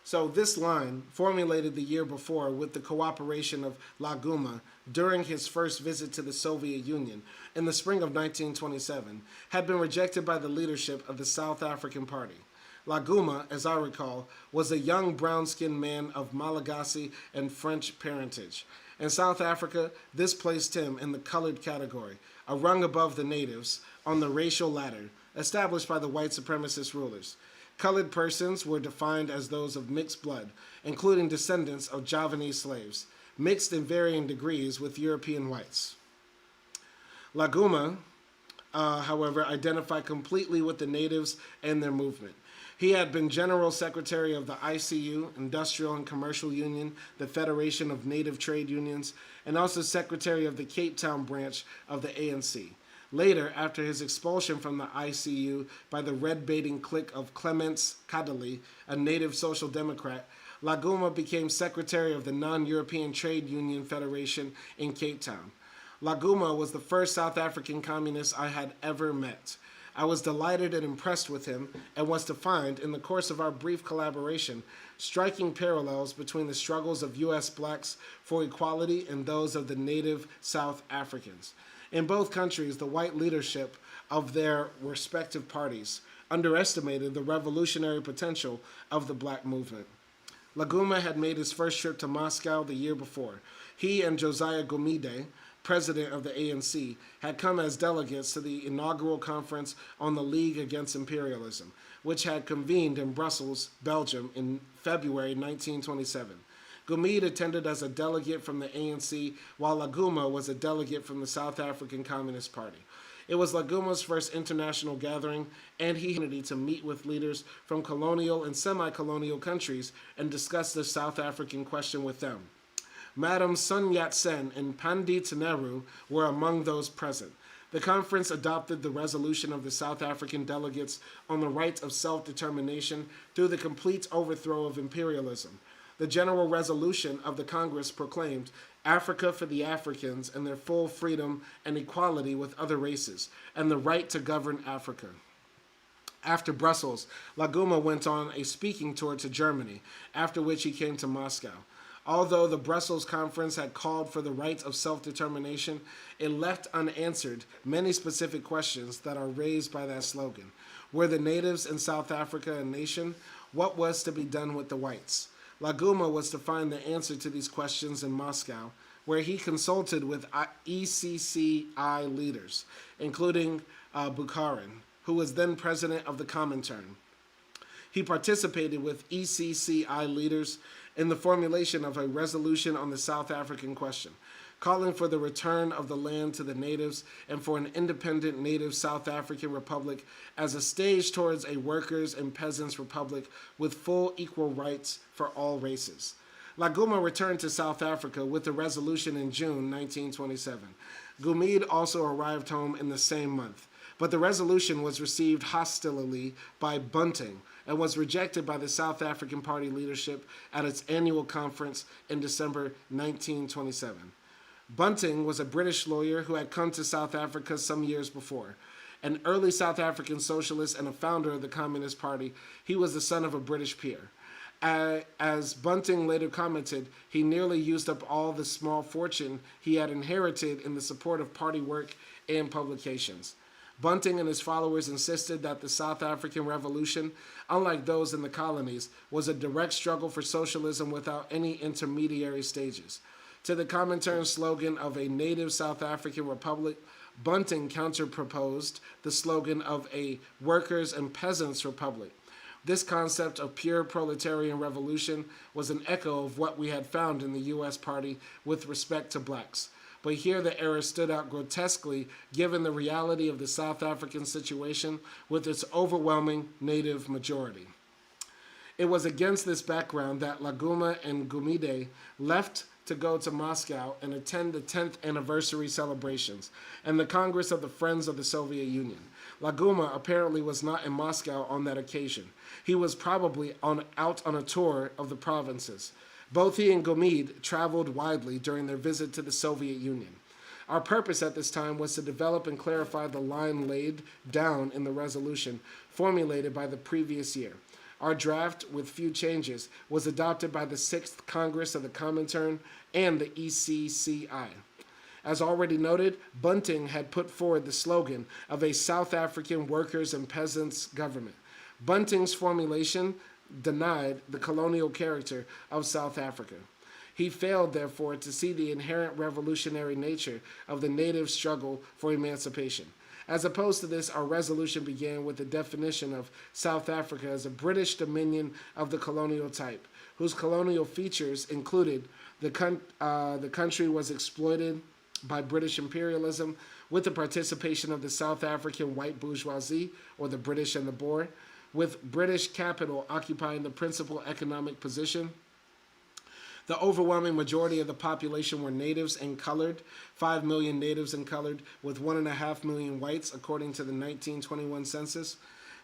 So this line, formulated the year before with the cooperation of Laguma during his first visit to the Soviet Union in the spring of 1927, had been rejected by the leadership of the South African Party. Laguma, as I recall, was a young brown-skinned man of Malagasy and French parentage. In South Africa, this placed him in the colored category, a rung above the natives on the racial ladder established by the white supremacist rulers. Colored persons were defined as those of mixed blood, including descendants of Javanese slaves, mixed in varying degrees with European whites. Laguma, however, identified completely with the natives and their movement. He had been General Secretary of the ICU, Industrial and Commercial Union, the Federation of Native Trade Unions, and also Secretary of the Cape Town branch of the ANC. Later, after his expulsion from the ICU by the red-baiting clique of Clements Kadali, a native social democrat, Laguma became secretary of the Non-European Trade Union Federation in Cape Town. Laguma was the first South African communist I had ever met. I was delighted and impressed with him and was to find, in the course of our brief collaboration, striking parallels between the struggles of U.S. blacks for equality and those of the native South Africans. In both countries, the white leadership of their respective parties underestimated the revolutionary potential of the black movement. Laguma had made his first trip to Moscow the year before. He and Josiah Gumede, president of the ANC, had come as delegates to the inaugural conference on the League Against Imperialism, which had convened in Brussels, Belgium, in February 1927. Gumede attended as a delegate from the ANC, while Laguma was a delegate from the South African Communist Party. It was Laguma's first international gathering, and he had the opportunity to meet with leaders from colonial and semi-colonial countries and discuss the South African question with them. Madam Sun Yat-sen and Pandit Nehru were among those present. The conference adopted the resolution of the South African delegates on the right of self-determination through the complete overthrow of imperialism. The general resolution of the Congress proclaimed Africa for the Africans and their full freedom and equality with other races, and the right to govern Africa. After Brussels, Laguma went on a speaking tour to Germany, after which he came to Moscow. Although the Brussels conference had called for the right of self-determination, it left unanswered many specific questions that are raised by that slogan. Were the natives in South Africa a nation? What was to be done with the whites? Laguma was to find the answer to these questions in Moscow, where he consulted with ECCI leaders, including Bukharin, who was then president of the Comintern. He participated with ECCI leaders in the formulation of a resolution on the South African question, calling for the return of the land to the natives and for an independent native South African republic as a stage towards a workers' and peasants' republic with full equal rights for all races. Laguma returned to South Africa with the resolution in June 1927. Gumede also arrived home in the same month, but the resolution was received hostilely by Bunting and was rejected by the South African Party leadership at its annual conference in December 1927. Bunting was a British lawyer who had come to South Africa some years before. An early South African socialist and a founder of the Communist Party, he was the son of a British peer. As Bunting later commented, he nearly used up all the small fortune he had inherited in the support of party work and publications. Bunting and his followers insisted that the South African Revolution, unlike those in the colonies, was a direct struggle for socialism without any intermediary stages. To the Comintern slogan of a native South African republic, Bunting counter-proposed the slogan of a workers' and peasants' republic. This concept of pure proletarian revolution was an echo of what we had found in the U.S. Party with respect to blacks. But here the error stood out grotesquely given the reality of the South African situation with its overwhelming native majority. It was against this background that Laguma and Gumede left to go to Moscow and attend the 10th anniversary celebrations and the Congress of the Friends of the Soviet Union. Laguma apparently was not in Moscow on that occasion. He was probably out on a tour of the provinces. Both he and Gumede traveled widely during their visit to the Soviet Union. Our purpose at this time was to develop and clarify the line laid down in the resolution formulated by the previous year. Our draft, with few changes, was adopted by the 6th Congress of the Comintern and the ECCI. As already noted, Bunting had put forward the slogan of a South African workers' and peasants' government. Bunting's formulation denied the colonial character of South Africa. He failed, therefore, to see the inherent revolutionary nature of the native struggle for emancipation. As opposed to this, our resolution began with the definition of South Africa as a British dominion of the colonial type, whose colonial features included the country was exploited by British imperialism with the participation of the South African white bourgeoisie, or the British and the Boer, with British capital occupying the principal economic position. The overwhelming majority of the population were natives and colored, 5 million natives and colored, with 1.5 million whites, according to the 1921 census.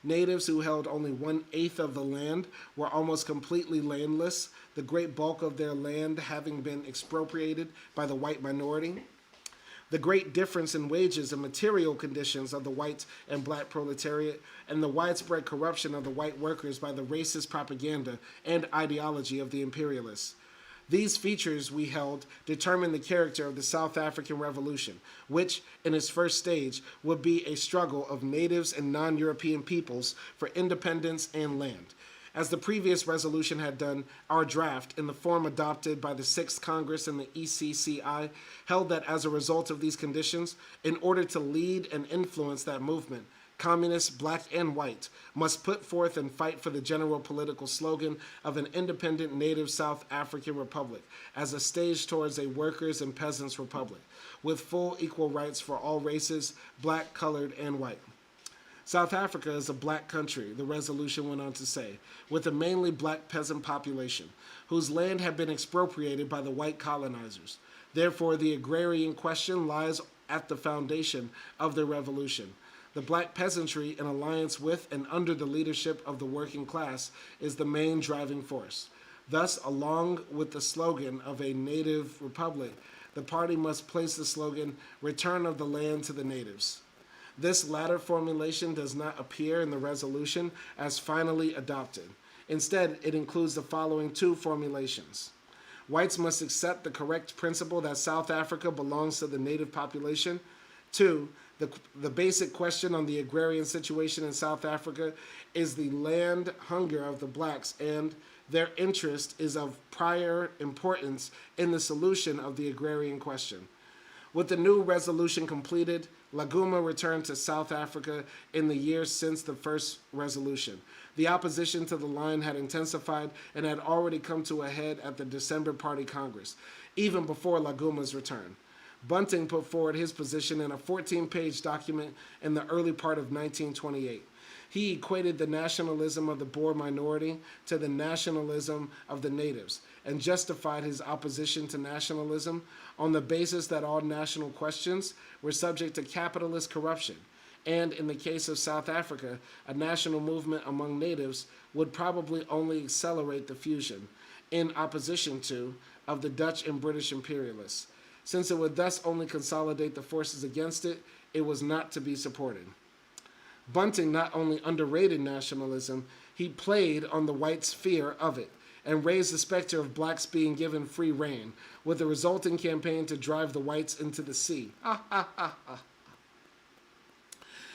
Natives, who held only 1/8 of the land, were almost completely landless, the great bulk of their land having been expropriated by the white minority. The great difference in wages and material conditions of the white and black proletariat, and the widespread corruption of the white workers by the racist propaganda and ideology of the imperialists. These features, we held, determined the character of the South African Revolution, which, in its first stage, would be a struggle of natives and non-European peoples for independence and land. As the previous resolution had done, our draft, in the form adopted by the 6th Congress and the ECCI, held that as a result of these conditions, in order to lead and influence that movement, communists, black and white, must put forth and fight for the general political slogan of an independent native South African republic as a stage towards a workers' and peasants' republic, with full equal rights for all races, black, colored, and white. South Africa is a black country, the resolution went on to say, with a mainly black peasant population, whose land had been expropriated by the white colonizers. Therefore, the agrarian question lies at the foundation of the revolution. The black peasantry, in alliance with and under the leadership of the working class, is the main driving force. Thus, along with the slogan of a native republic, the party must place the slogan, "Return of the land to the natives." This latter formulation does not appear in the resolution as finally adopted. Instead, it includes the following two formulations. Whites must accept the correct principle that South Africa belongs to the native population. 2. The basic question on the agrarian situation in South Africa is the land hunger of the blacks, and their interest is of prior importance in the solution of the agrarian question. With the new resolution completed, Laguma returned to South Africa in the years since the first resolution. The opposition to the line had intensified and had already come to a head at the December Party Congress, even before Laguma's return. Bunting put forward his position in a 14-page document in the early part of 1928. He equated the nationalism of the Boer minority to the nationalism of the natives, and justified his opposition to nationalism on the basis that all national questions were subject to capitalist corruption, and in the case of South Africa, a national movement among natives would probably only accelerate the fusion, in opposition to, of the Dutch and British imperialists. Since it would thus only consolidate the forces against it, it was not to be supported. Bunting not only underrated nationalism, he played on the whites' fear of it, and raised the specter of blacks being given free rein, with the resulting campaign to drive the whites into the sea.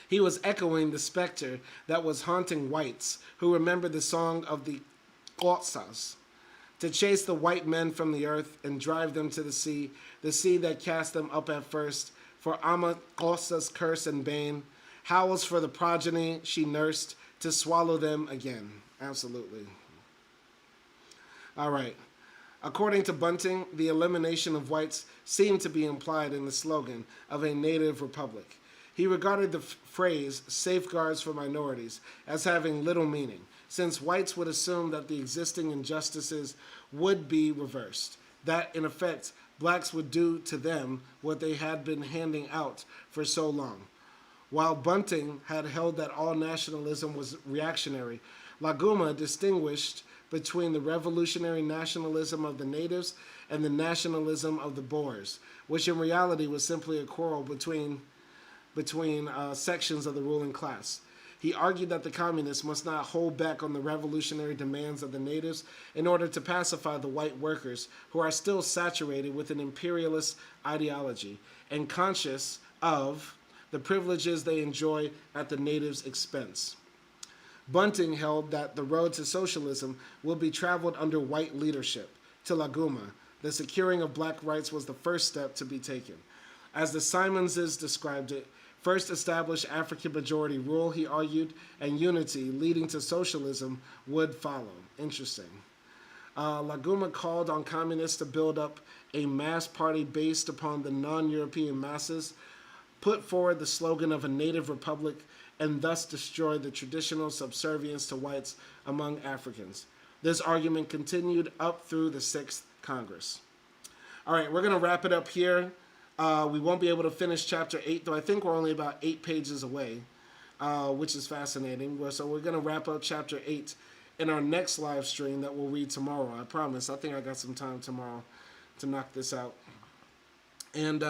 He was echoing the specter that was haunting whites, who remembered the song of the Khotsas, to chase the white men from the earth and drive them to the sea that cast them up at first, for Amakhosa's curse and bane, howls for the progeny she nursed, to swallow them again. Absolutely. All right. According to Bunting, the elimination of whites seemed to be implied in the slogan of a native republic. He regarded the phrase safeguards for minorities as having little meaning, since whites would assume that the existing injustices would be reversed, that, in effect, blacks would do to them what they had been handing out for so long. While Bunting had held that all nationalism was reactionary, Laguma distinguished between the revolutionary nationalism of the natives and the nationalism of the Boers, which in reality was simply a quarrel between sections of the ruling class. He argued that the communists must not hold back on the revolutionary demands of the natives in order to pacify the white workers, who are still saturated with an imperialist ideology and conscious of the privileges they enjoy at the natives' expense. Bunting held that the road to socialism will be traveled under white leadership. To Laguma, the securing of black rights was the first step to be taken. As the Simonses described it, first establish African majority rule, he argued, and unity leading to socialism would follow. Interesting. Laguma called on communists to build up a mass party based upon the non-European masses, put forward the slogan of a native republic, and thus destroy the traditional subservience to whites among Africans. This argument continued up through the 6th Congress. All right, we're going to wrap it up here. We won't be able to finish chapter 8, though I think we're only about 8 pages away, which is fascinating. So we're going to wrap up chapter 8 in our next live stream that we'll read tomorrow. I promise. I think I got some time tomorrow to knock this out. And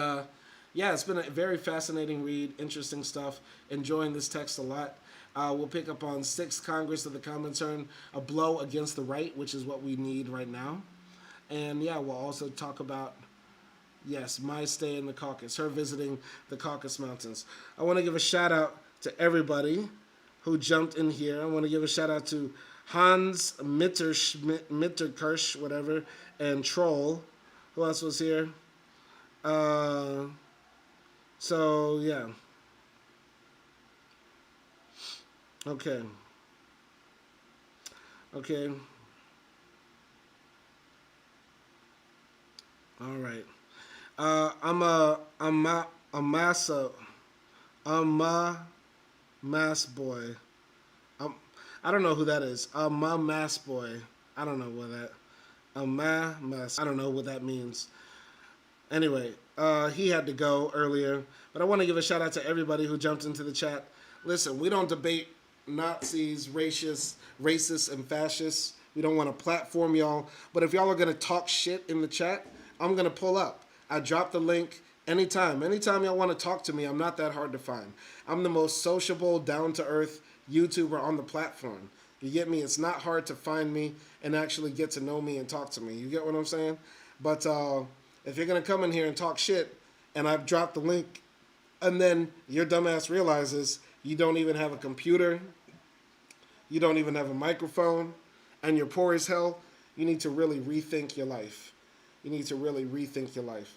yeah, it's been a very fascinating read, interesting stuff. Enjoying this text a lot. We'll pick up on 6th Congress of the Comintern, a blow against the right, which is what we need right now. And yeah, we'll also talk about, yes, my stay in the Caucasus, her visiting the Caucasus Mountains. I want to give a shout out to everybody who jumped in here. I want to give a shout out to Hans Mitterkirsch, whatever, and Troll. Who else was here? So, yeah. Okay. All right. I'm a mass boy. I don't know who that is. My mass boy. I don't know what that. Mass. I don't know what that means. Anyway, he had to go earlier, but I want to give a shout out to everybody who jumped into the chat. Listen, we don't debate Nazis, racists, and fascists. We don't want to platform y'all, but if y'all are gonna talk shit in the chat, I'm gonna pull up. I drop the link anytime. Anytime y'all want to talk to me, I'm not that hard to find. I'm the most sociable, down-to-earth YouTuber on the platform. You get me? It's not hard to find me and actually get to know me and talk to me. You get what I'm saying? But if you're going to come in here and talk shit, and I've dropped the link, and then your dumbass realizes you don't even have a computer, you don't even have a microphone, and you're poor as hell, you need to really rethink your life. You need to really rethink your life.